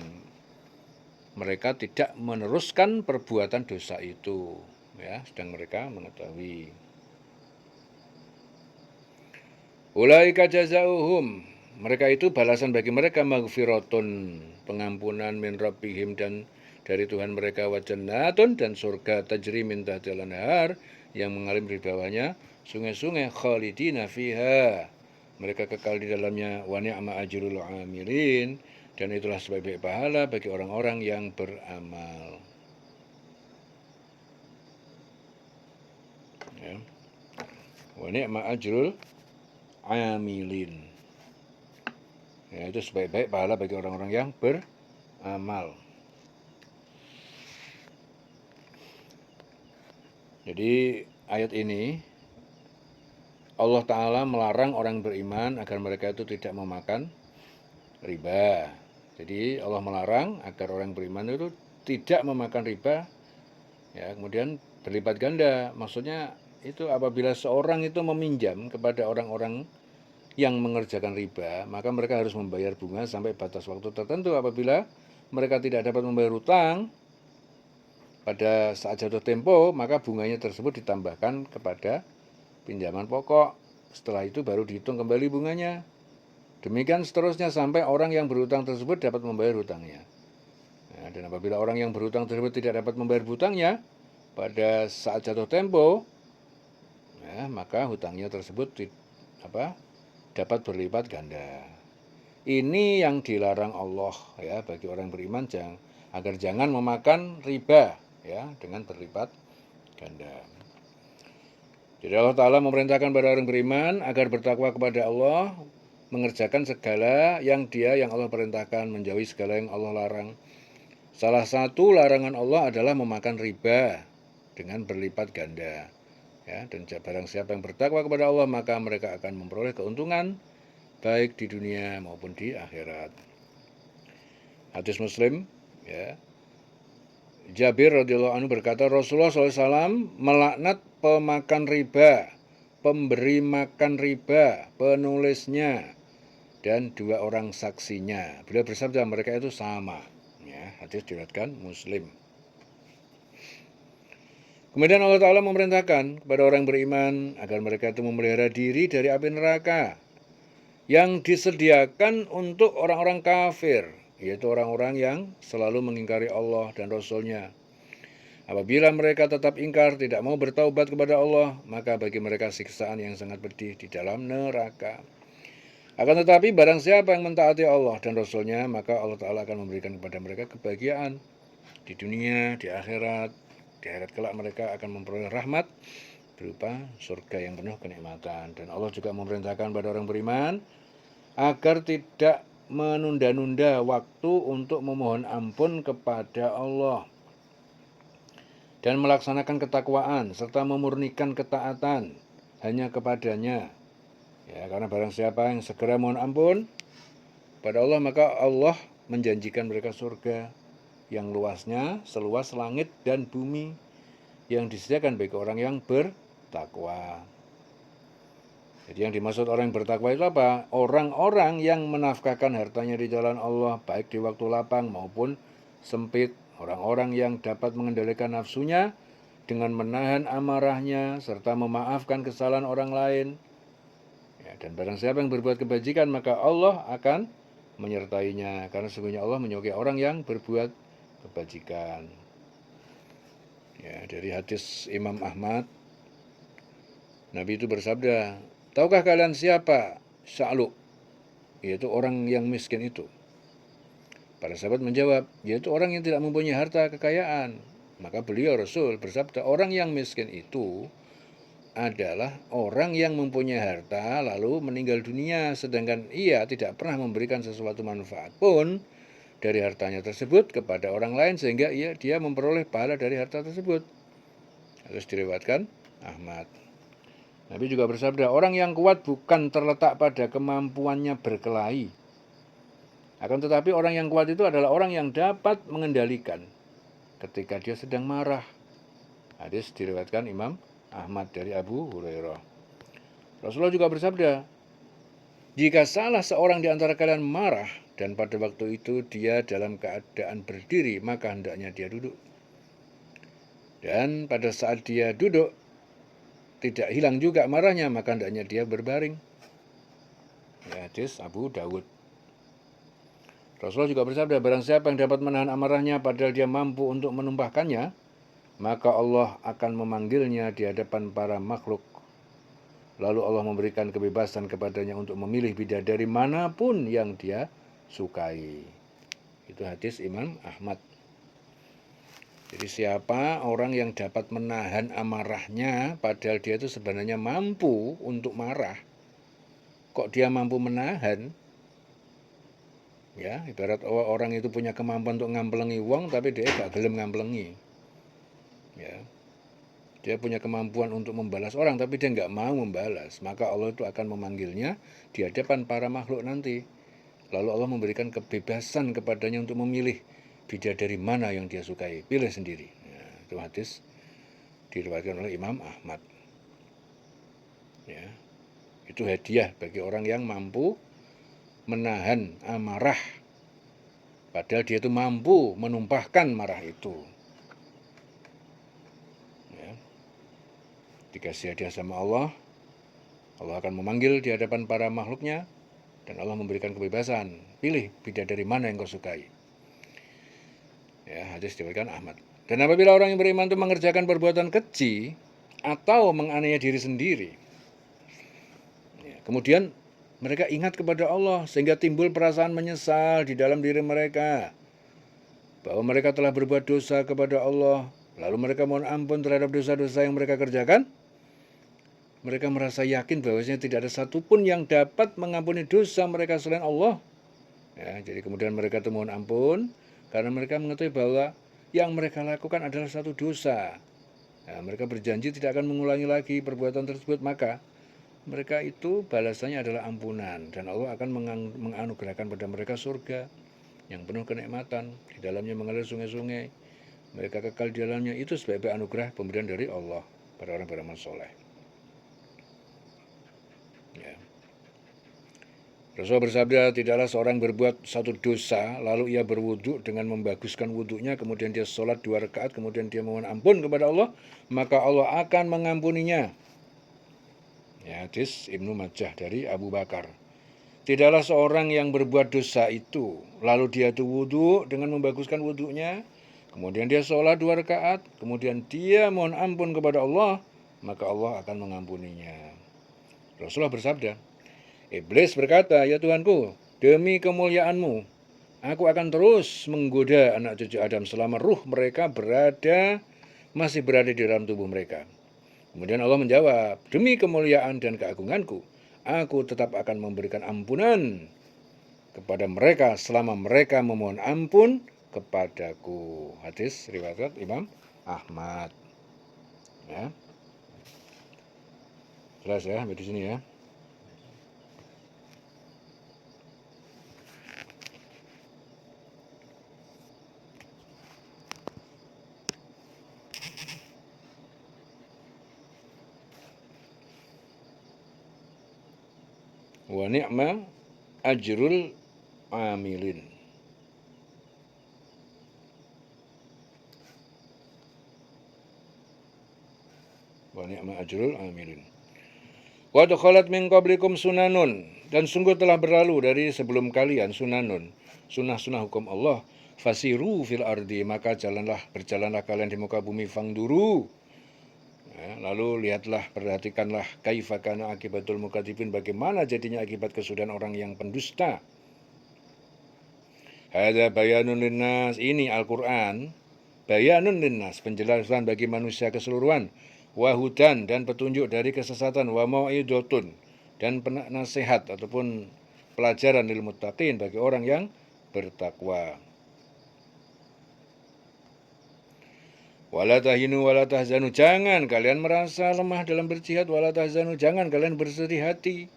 mereka tidak meneruskan perbuatan dosa itu, ya, sedang mereka mengetahui. Ulaika jazauhum, mereka itu balasan bagi mereka maghfiratun, pengampunan min rabbihim, dan dari Tuhan mereka, wa jannatun, dan surga tajri min tahtil anhar, yang mengalir di bawahnya sungai-sungai, khalidina fiha, mereka kekal di dalamnya, wa ni'ma ajrul amilin, dan itulah sebaik-baik pahala bagi orang-orang yang beramal. Ya. Wa ni'ma ajrul amilin. Ya, itu sebaik-baik pahala bagi orang-orang yang beramal. Jadi ayat ini Allah Ta'ala melarang orang beriman agar mereka itu tidak memakan riba. Jadi Allah melarang agar orang beriman itu tidak memakan riba, ya, kemudian berlipat ganda. Maksudnya itu apabila seorang itu meminjam kepada orang-orang yang mengerjakan riba, maka mereka harus membayar bunga sampai batas waktu tertentu. Apabila mereka tidak dapat membayar hutang pada saat jatuh tempo, maka bunganya tersebut ditambahkan kepada pinjaman pokok. Setelah itu baru dihitung kembali bunganya. Demikian seterusnya sampai orang yang berhutang tersebut dapat membayar hutangnya. Nah, dan apabila orang yang berhutang tersebut tidak dapat membayar hutangnya pada saat jatuh tempo, ya, maka hutangnya tersebut dapat berlipat ganda. Ini yang dilarang Allah, ya, bagi orang beriman, agar jangan memakan riba, ya, dengan berlipat ganda. Jadi Allah Ta'ala memerintahkan pada orang beriman agar bertakwa kepada Allah, mengerjakan segala yang Allah perintahkan, menjauhi segala yang Allah larang. Salah satu larangan Allah adalah memakan riba dengan berlipat ganda. Ya, dan barang siapa yang bertakwa kepada Allah, maka mereka akan memperoleh keuntungan baik di dunia maupun di akhirat. Hadis Muslim, ya. Jabir radhiyallahu anhu berkata, Rasulullah SAW melaknat pemakan riba, pemberi makan riba, penulisnya, dan dua orang saksinya. Beliau bersabda mereka itu sama. Ya, hadis diriwayatkan Muslim. Kemudian Allah Ta'ala memerintahkan kepada orang beriman agar mereka itu memelihara diri dari api neraka yang disediakan untuk orang-orang kafir, yaitu orang-orang yang selalu mengingkari Allah dan Rasul-Nya. Apabila mereka tetap ingkar, tidak mau bertaubat kepada Allah, maka bagi mereka siksaan yang sangat pedih di dalam neraka. Akan tetapi barang siapa yang mentaati Allah dan Rasul-Nya, maka Allah Ta'ala akan memberikan kepada mereka kebahagiaan di dunia, di akhirat. Di akhirat kelak mereka akan memperoleh rahmat berupa surga yang penuh kenikmatan. Dan Allah juga memerintahkan pada orang beriman agar tidak menunda-nunda waktu untuk memohon ampun kepada Allah dan melaksanakan ketakwaan serta memurnikan ketaatan hanya kepadanya. Ya, karena barang siapa yang segera mohon ampun pada Allah, maka Allah menjanjikan mereka surga yang luasnya seluas langit dan bumi, yang disediakan bagi orang yang bertakwa. Jadi yang dimaksud orang yang bertakwa itu apa? Orang-orang yang menafkahkan hartanya di jalan Allah, baik di waktu lapang maupun sempit. Orang-orang yang dapat mengendalikan nafsunya dengan menahan amarahnya serta memaafkan kesalahan orang lain. Ya, dan barang siapa yang berbuat kebajikan, maka Allah akan menyertainya, karena sesungguhnya Allah menyukai orang yang berbuat kebajikan. Ya, dari hadis Imam Ahmad, Nabi itu bersabda, tahukah kalian siapa Sya'luk, yaitu orang yang miskin itu? Para sahabat menjawab, yaitu orang yang tidak mempunyai harta kekayaan. Maka beliau Rasul bersabda, orang yang miskin itu adalah orang yang mempunyai harta lalu meninggal dunia, sedangkan ia tidak pernah memberikan sesuatu manfaat pun dari hartanya tersebut kepada orang lain, sehingga dia memperoleh pahala dari harta tersebut. Harus diriwayatkan Ahmad. Nabi juga bersabda, orang yang kuat bukan terletak pada kemampuannya berkelahi. Akan tetapi orang yang kuat itu adalah orang yang dapat mengendalikan ketika dia sedang marah. Hadis diriwayatkan Imam Ahmad dari Abu Hurairah. Rasulullah juga bersabda, jika salah seorang di antara kalian marah dan pada waktu itu dia dalam keadaan berdiri, maka hendaknya dia duduk. Dan pada saat dia duduk, tidak hilang juga marahnya, maka hendaknya dia berbaring. Ya, hadis Abu Dawud. Rasulullah juga bersabda, barang siapa yang dapat menahan amarahnya padahal dia mampu untuk menumpahkannya, maka Allah akan memanggilnya di hadapan para makhluk. Lalu Allah memberikan kebebasan kepadanya untuk memilih bidadari manapun yang dia sukai. Itu hadis Imam Ahmad. Jadi siapa orang yang dapat menahan amarahnya padahal dia itu sebenarnya mampu untuk marah, kok dia mampu menahan? Ya, ibarat orang itu punya kemampuan untuk ngamplengi uang tapi dia gak gelem ngamplengi. Ya. Dia punya kemampuan untuk membalas orang tapi dia nggak mau membalas, maka Allah itu akan memanggilnya di hadapan para makhluk nanti. Lalu Allah memberikan kebebasan kepadanya untuk memilih bidadari mana yang dia sukai, pilih sendiri. Ya, itu hadis diriwayatkan oleh Imam Ahmad. Ya, itu hadiah bagi orang yang mampu menahan amarah, padahal dia itu mampu menumpahkan marah itu. Dikasih hadiah sama Allah, Allah akan memanggil di hadapan para makhluknya, dan Allah memberikan kebebasan, pilih bidadari mana yang kau sukai. Ya, hadis diriwayatkan Ahmad. Dan apabila orang yang beriman itu mengerjakan perbuatan keji atau menganiaya diri sendiri, ya, kemudian mereka ingat kepada Allah sehingga timbul perasaan menyesal di dalam diri mereka bahwa mereka telah berbuat dosa kepada Allah, lalu mereka mohon ampun terhadap dosa-dosa yang mereka kerjakan. Mereka merasa yakin bahwasanya tidak ada satupun yang dapat mengampuni dosa mereka selain Allah. Ya, jadi kemudian mereka itu mohon ampun karena mereka mengetahui bahwa yang mereka lakukan adalah satu dosa. Nah, mereka berjanji tidak akan mengulangi lagi perbuatan tersebut, maka mereka itu balasannya adalah ampunan, dan Allah akan menganugerahkan pada mereka surga yang penuh kenikmatan, di dalamnya mengalir sungai-sungai, mereka kekal di dalamnya. Itu sebagai anugerah pemberian dari Allah pada orang beramal soleh. Ya. Rasul bersabda, tidaklah seorang berbuat satu dosa, lalu ia berwudu dengan membaguskan wudunya, kemudian dia sholat 2 rakaat, kemudian dia mohon ampun kepada Allah, maka Allah akan mengampuninya. Ya, hadis Ibnu Majah dari Abu Bakar. Tidaklah seorang yang berbuat dosa itu, lalu dia itu wudu dengan membaguskan wudunya, kemudian dia sholat 2 rakaat, kemudian dia mohon ampun kepada Allah, maka Allah akan mengampuninya. Rasulullah bersabda, Iblis berkata, ya Tuhanku, demi kemuliaan-Mu, aku akan terus menggoda anak cucu Adam selama ruh mereka masih berada di dalam tubuh mereka. Kemudian Allah menjawab, demi kemuliaan dan keagunganku, aku tetap akan memberikan ampunan kepada mereka selama mereka memohon ampun kepadaku. Hadis riwayat Imam Ahmad. Ya. Jelas ya, sampai di sini ya. Wa ni'ma ajrul amilin. Wa ni'ma ajrul amilin. Wa dakhalat min qablikum sunanun, dan sungguh telah berlalu dari sebelum kalian sunanun, sunnah-sunnah hukum Allah. Fasiru fil ardi, maka berjalanlah kalian di muka bumi, fangduru, Ya, lalu lihatlah, perhatikanlah kaifa kana akibatul mukadzibin, bagaimana jadinya akibat kesudahan orang yang pendusta. Hadza bayanun linnas, ini Al-Qur'an, bayanun linnas, penjelasan bagi manusia keseluruhan, wahudan, dan petunjuk dari kesesatan, wa mau'idotun, dan nasihat ataupun pelajaran lil muttaqin, bagi orang yang bertakwa. Wala tahinu wala tahzanu, jangan kalian merasa lemah dalam berjihad, wala tahzanu, jangan kalian bersedih hati.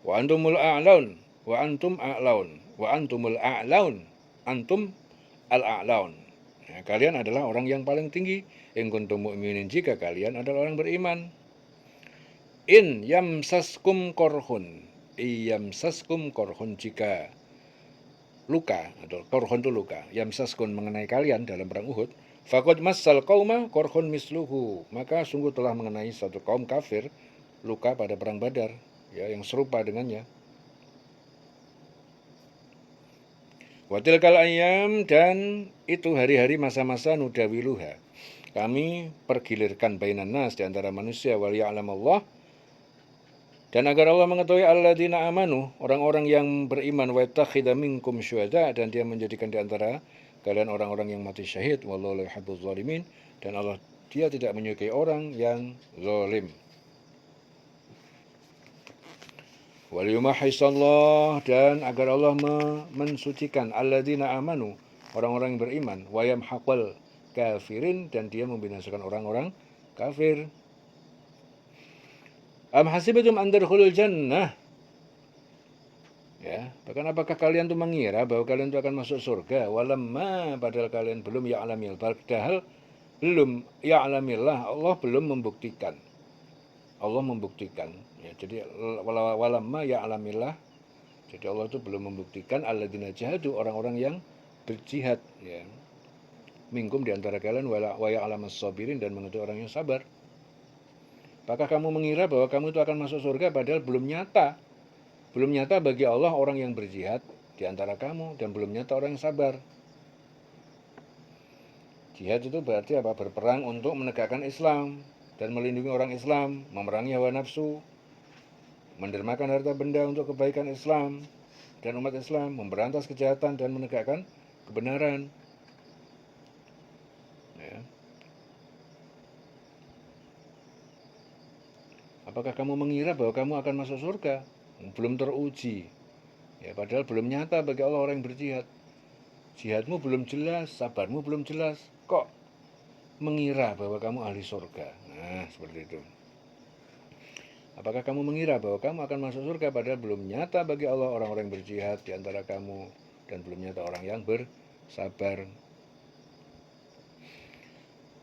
Wa antumul a'laun, wa antum a'laun, wa antumul a'laun, antum al-a'laun. Nah, kalian adalah orang yang paling tinggi. In kuntum mu'minin, jika kalian adalah orang beriman. In yamsaskum korhun, iyamsaskum korhun, jika luka, atau korhun itu luka, yamsaskun mengenai kalian dalam perang Uhud, faqad massal qauma korhun misluhu, maka sungguh telah mengenai satu kaum kafir luka pada perang Badar, ya, yang serupa dengannya. Wa tilkal ayyam, dan itu hari-hari masa-masa nudawiluha, kami pergilirkan bainan nas, di antara manusia, wal ya'lamallah, dan agar Allah mengetahui alladzina amanu, orang-orang yang beriman, wa yattakhidha minkum syuhada, dan dia menjadikan di antara kalian orang-orang yang mati syahid, wallahu la yuhibbuz zalimin, dan Allah, dia tidak menyukai orang yang zalim. Wal yumahhisallah, dan agar Allah mensucikan alladzina amanu, orang-orang yang beriman, wa yamhaqal kafirin, dan dia membinasakan orang-orang kafir. Am hasibatum an tadkhulul jannah, ya, bahkan apakah kalian tuh mengira bahwa kalian tuh akan masuk surga, walamma, padahal kalian belum ya'lamil, padahal belum ya'lamillah, Allah belum membuktikan. Allah membuktikan, ya, jadi walamma ya'lamillah, jadi Allah itu belum membuktikan alladzina jahadu, orang-orang yang berjihad, ya, minkum, di antara kalian, wa ya'lamas sabirin, dan mengetahui orang yang sabar. Apakah kamu mengira bahwa kamu itu akan masuk surga, padahal belum nyata. Belum nyata bagi Allah orang yang berjihad di antara kamu, dan belum nyata orang yang sabar. Jihad itu berarti apa? Berperang untuk menegakkan Islam dan melindungi orang Islam, memerangi hawa nafsu, mendermakan harta benda untuk kebaikan Islam dan umat Islam, memberantas kejahatan dan menegakkan kebenaran. Ya. Apakah kamu mengira bahwa kamu akan masuk surga? Belum teruji, ya, padahal belum nyata bagi Allah orang yang berjihad. Jihadmu belum jelas, sabarmu belum jelas, kok mengira bahwa kamu ahli surga? Nah, seperti itu. Apakah kamu mengira bahwa kamu akan masuk surga, padahal belum nyata bagi Allah orang-orang yang berjihad di antara kamu, dan belum nyata orang yang bersabar.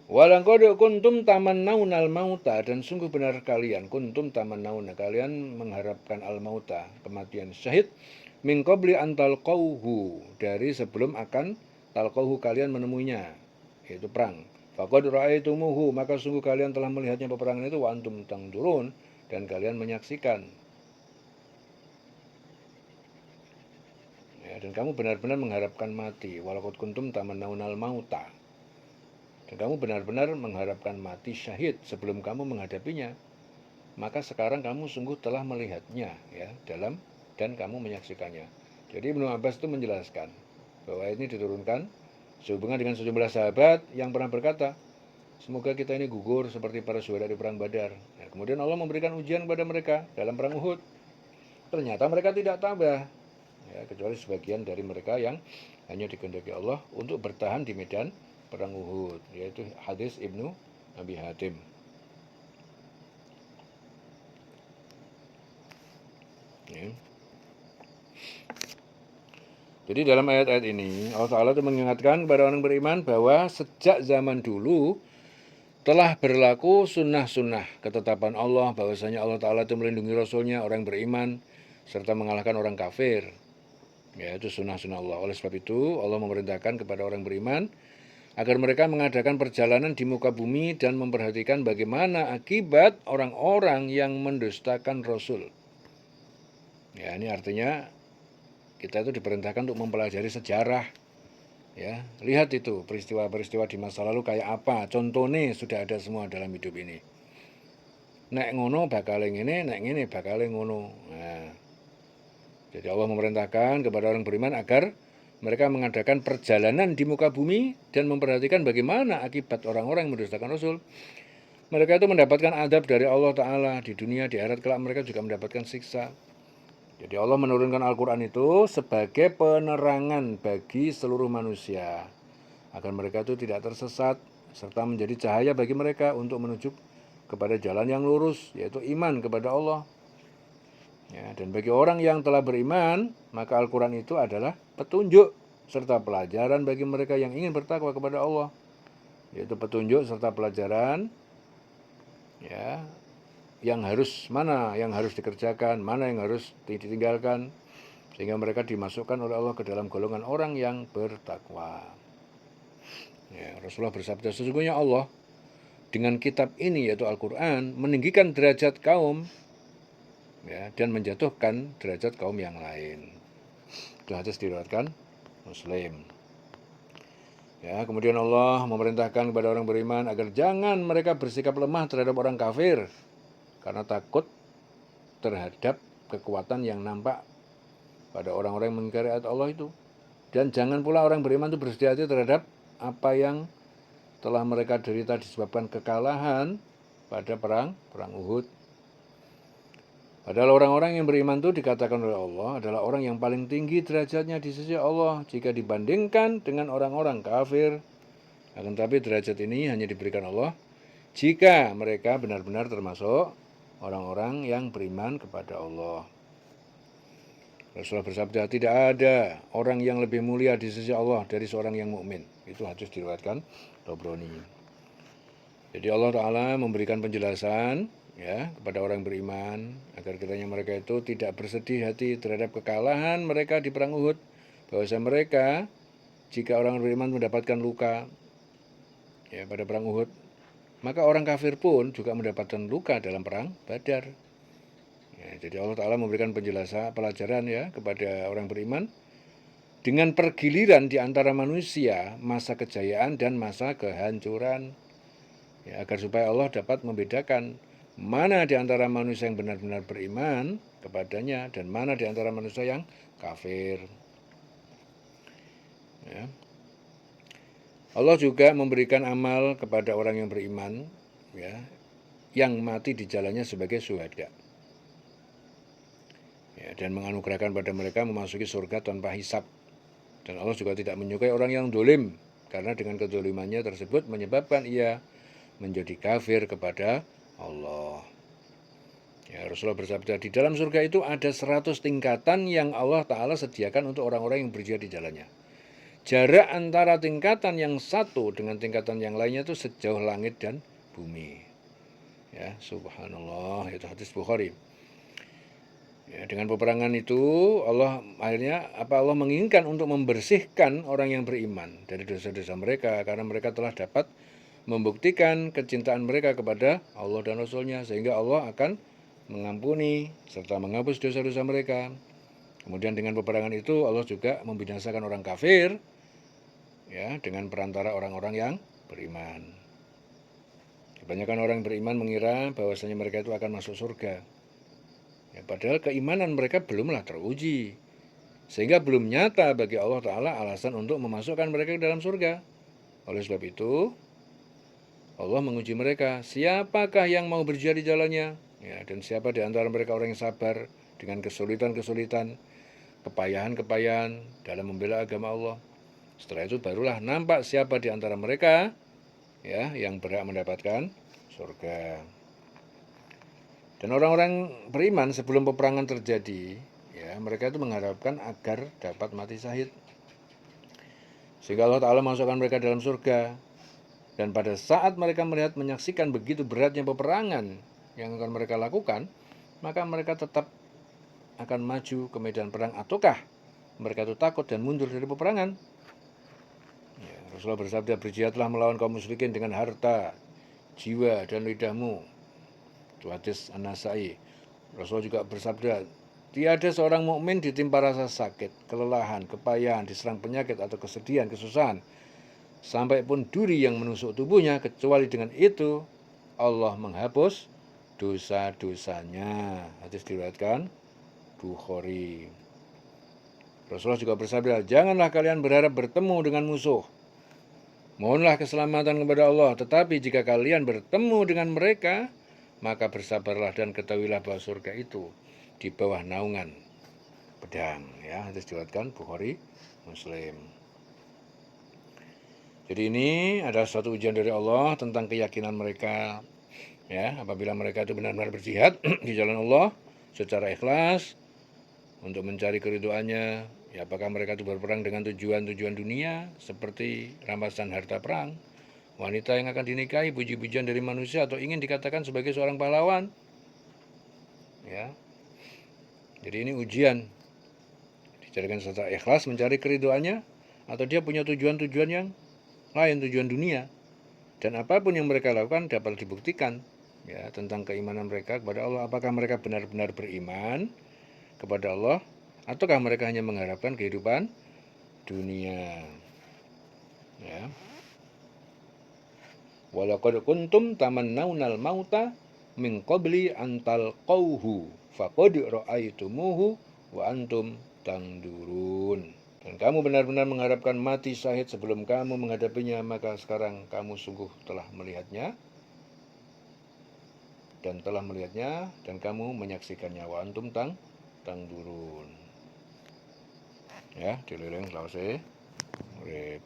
Walaqad kuntum tamannaunal mauta, dan sungguh benar kalian, kuntum tamannauna, kalian mengharapkan al-mauta, kematian, syahid, min qabli an talqauhu, dari sebelum akan talqauhu, kalian menemuinya, yaitu perang. Faqad ra'aitumuhu, maka sungguh kalian telah melihatnya peperangan itu, wa antum tangdurun, dan kalian menyaksikan. Ya, dan kamu benar-benar mengharapkan mati. Walaqad kuntum tamannaunal mauta, dan kamu benar-benar mengharapkan mati syahid sebelum kamu menghadapinya, maka sekarang kamu sungguh telah melihatnya, ya, dan kamu menyaksikannya. Jadi Ibnu Abbas itu menjelaskan bahwa ini diturunkan sehubungan dengan sejumlah sahabat yang pernah berkata, semoga kita ini gugur seperti para syuhada di perang Badar. Nah, kemudian Allah memberikan ujian kepada mereka dalam perang Uhud. Ternyata mereka tidak tabah, ya, kecuali sebagian dari mereka yang hanya dikehendaki Allah untuk bertahan di medan perang Uhud, yaitu hadis Ibnu Abi Hatim. Ya. Jadi dalam ayat-ayat ini Allah Ta'ala itu mengingatkan kepada orang beriman bahwa sejak zaman dulu telah berlaku sunnah-sunnah ketetapan Allah, bahwasanya Allah Ta'ala itu melindungi Rasulnya, orang beriman, serta mengalahkan orang kafir. Ya, itu sunnah-sunnah Allah. Oleh sebab itu Allah memerintahkan kepada orang beriman agar mereka mengadakan perjalanan di muka bumi dan memperhatikan bagaimana akibat orang-orang yang mendustakan Rasul. Ya, ini artinya kita itu diperintahkan untuk mempelajari sejarah. Ya, lihat itu peristiwa-peristiwa di masa lalu kayak apa. Contohnya sudah ada semua dalam hidup ini. nek ngono bakal ngene, nek ngene bakal ngono. Nah, jadi Allah memerintahkan kepada orang beriman agar mereka mengadakan perjalanan di muka bumi dan memperhatikan bagaimana akibat orang-orang yang mendustakan Rasul. Mereka itu mendapatkan adab dari Allah Ta'ala di dunia, di akhirat kelak mereka juga mendapatkan siksa. Jadi Allah menurunkan Al-Quran itu sebagai penerangan bagi seluruh manusia, agar mereka itu tidak tersesat, serta menjadi cahaya bagi mereka untuk menuju kepada jalan yang lurus, yaitu iman kepada Allah. Ya, dan bagi orang yang telah beriman, maka Al-Quran itu adalah petunjuk serta pelajaran bagi mereka yang ingin bertakwa kepada Allah, yaitu petunjuk serta pelajaran ya, mana yang harus dikerjakan, mana yang harus ditinggalkan, sehingga mereka dimasukkan oleh Allah ke dalam golongan orang yang bertakwa. Ya, Rasulullah bersabda, sesungguhnya Allah dengan kitab ini yaitu Al-Quran meninggikan derajat kaum ya, dan menjatuhkan derajat kaum yang lain. Itu hadis diriwayatkan Muslim. Ya, kemudian Allah memerintahkan kepada orang beriman agar jangan mereka bersikap lemah terhadap orang kafir karena takut terhadap kekuatan yang nampak pada orang-orang yang mengingkari ayat Allah itu. Dan jangan pula orang beriman itu bersedih hati terhadap apa yang telah mereka derita disebabkan kekalahan pada perang Uhud. Padahal orang-orang yang beriman itu dikatakan oleh Allah adalah orang yang paling tinggi derajatnya di sisi Allah jika dibandingkan dengan orang-orang kafir. Akan tetapi derajat ini hanya diberikan Allah jika mereka benar-benar termasuk orang-orang yang beriman kepada Allah. Rasulullah bersabda, tidak ada orang yang lebih mulia di sisi Allah dari seorang yang mukmin. Itu hadis diriwayatkan Tabrani. Jadi Allah Ta'ala memberikan penjelasan ya kepada orang beriman agar kiranya mereka itu tidak bersedih hati terhadap kekalahan mereka di perang Uhud. Bahwasanya mereka jika orang beriman mendapatkan luka ya pada perang Uhud, maka orang kafir pun juga mendapatkan luka dalam perang Badar. Ya, jadi Allah Ta'ala memberikan penjelasan pelajaran ya kepada orang beriman dengan pergiliran di antara manusia masa kejayaan dan masa kehancuran. Ya, agar supaya Allah dapat membedakan mana di antara manusia yang benar-benar beriman kepadanya dan mana di antara manusia yang kafir. Ya. Allah juga memberikan amal kepada orang yang beriman ya, yang mati di jalannya sebagai syuhada. Ya, dan menganugerahkan pada mereka memasuki surga tanpa hisab. Dan Allah juga tidak menyukai orang yang dolim, karena dengan kedolimannya tersebut menyebabkan ia menjadi kafir kepada Allah. Ya, Rasulullah bersabda, di dalam surga itu ada 100 tingkatan yang Allah Ta'ala sediakan untuk orang-orang yang berjihad di jalannya. Jarak antara tingkatan yang satu dengan tingkatan yang lainnya itu sejauh langit dan bumi. Ya, subhanallah, itu hadis Bukhari. Ya, dengan peperangan itu Allah menginginkan untuk membersihkan orang yang beriman dari dosa-dosa mereka, karena mereka telah dapat membuktikan kecintaan mereka kepada Allah dan Rasul-Nya, sehingga Allah akan mengampuni serta menghapus dosa-dosa mereka. Kemudian dengan peperangan itu Allah juga membinasakan orang kafir ya dengan perantara orang-orang yang beriman. Kebanyakan orang beriman mengira bahwasanya mereka itu akan masuk surga. Ya, padahal keimanan mereka belumlah teruji, sehingga belum nyata bagi Allah Ta'ala alasan untuk memasukkan mereka ke dalam surga. Oleh sebab itu Allah menguji mereka, siapakah yang mau berjihad di jalannya? Ya, dan siapa di antara mereka orang yang sabar dengan kesulitan-kesulitan, kepayahan-kepayahan dalam membela agama Allah. Setelah itu barulah nampak siapa di antara mereka ya yang berhak mendapatkan surga. Dan orang-orang beriman sebelum peperangan terjadi, ya mereka itu mengharapkan agar dapat mati syahid. Sehingga Allah Ta'ala masukkan mereka dalam surga. Dan pada saat mereka menyaksikan begitu beratnya peperangan yang akan mereka lakukan, maka mereka tetap akan maju ke medan perang, ataukah mereka itu takut dan mundur dari peperangan. Ya, Rasulullah bersabda, berjihadlah melawan kaum musyrikin dengan harta, jiwa, dan lidahmu. Itu hadis An-Nasai. Rasulullah juga bersabda, tiada seorang mukmin ditimpa rasa sakit, kelelahan, kepayahan, diserang penyakit atau kesedihan, kesusahan, sampai pun duri yang menusuk tubuhnya, kecuali dengan itu Allah menghapus dosa-dosanya. Hadis diriwayatkan Bukhari. Rasulullah juga bersabda, janganlah kalian berharap bertemu dengan musuh. Mohonlah keselamatan kepada Allah, tetapi jika kalian bertemu dengan mereka, maka bersabarlah dan ketahuilah bahwa surga itu di bawah naungan pedang. Ya, hadis diriwayatkan Bukhari, Muslim. Jadi ini adalah suatu ujian dari Allah tentang keyakinan mereka. Ya, apabila mereka itu benar-benar berjihad di jalan Allah secara ikhlas untuk mencari keridhoannya, ya apakah mereka itu berperang dengan tujuan-tujuan dunia seperti rampasan harta perang, wanita yang akan dinikahi, puji-pujian dari manusia, atau ingin dikatakan sebagai seorang pahlawan. Ya. Jadi ini ujian. Dicarikan secara ikhlas mencari keridhoannya, atau dia punya tujuan-tujuan yang lain, tujuan dunia. Dan apapun yang mereka lakukan dapat dibuktikan ya tentang keimanan mereka kepada Allah. Apakah mereka benar-benar beriman kepada Allah, ataukah mereka hanya mengharapkan kehidupan dunia? Ya. Walaqad kuntum tamannawnal mauta min qabli an talqauhu faqad ra'aitumuhu wa antum tangdurun. Dan kamu benar-benar mengharapkan mati syahid sebelum kamu menghadapinya, maka sekarang kamu sungguh telah melihatnya dan kamu menyaksikannya. Wa antum tangdurun. Ya, dililing selawase. Urip.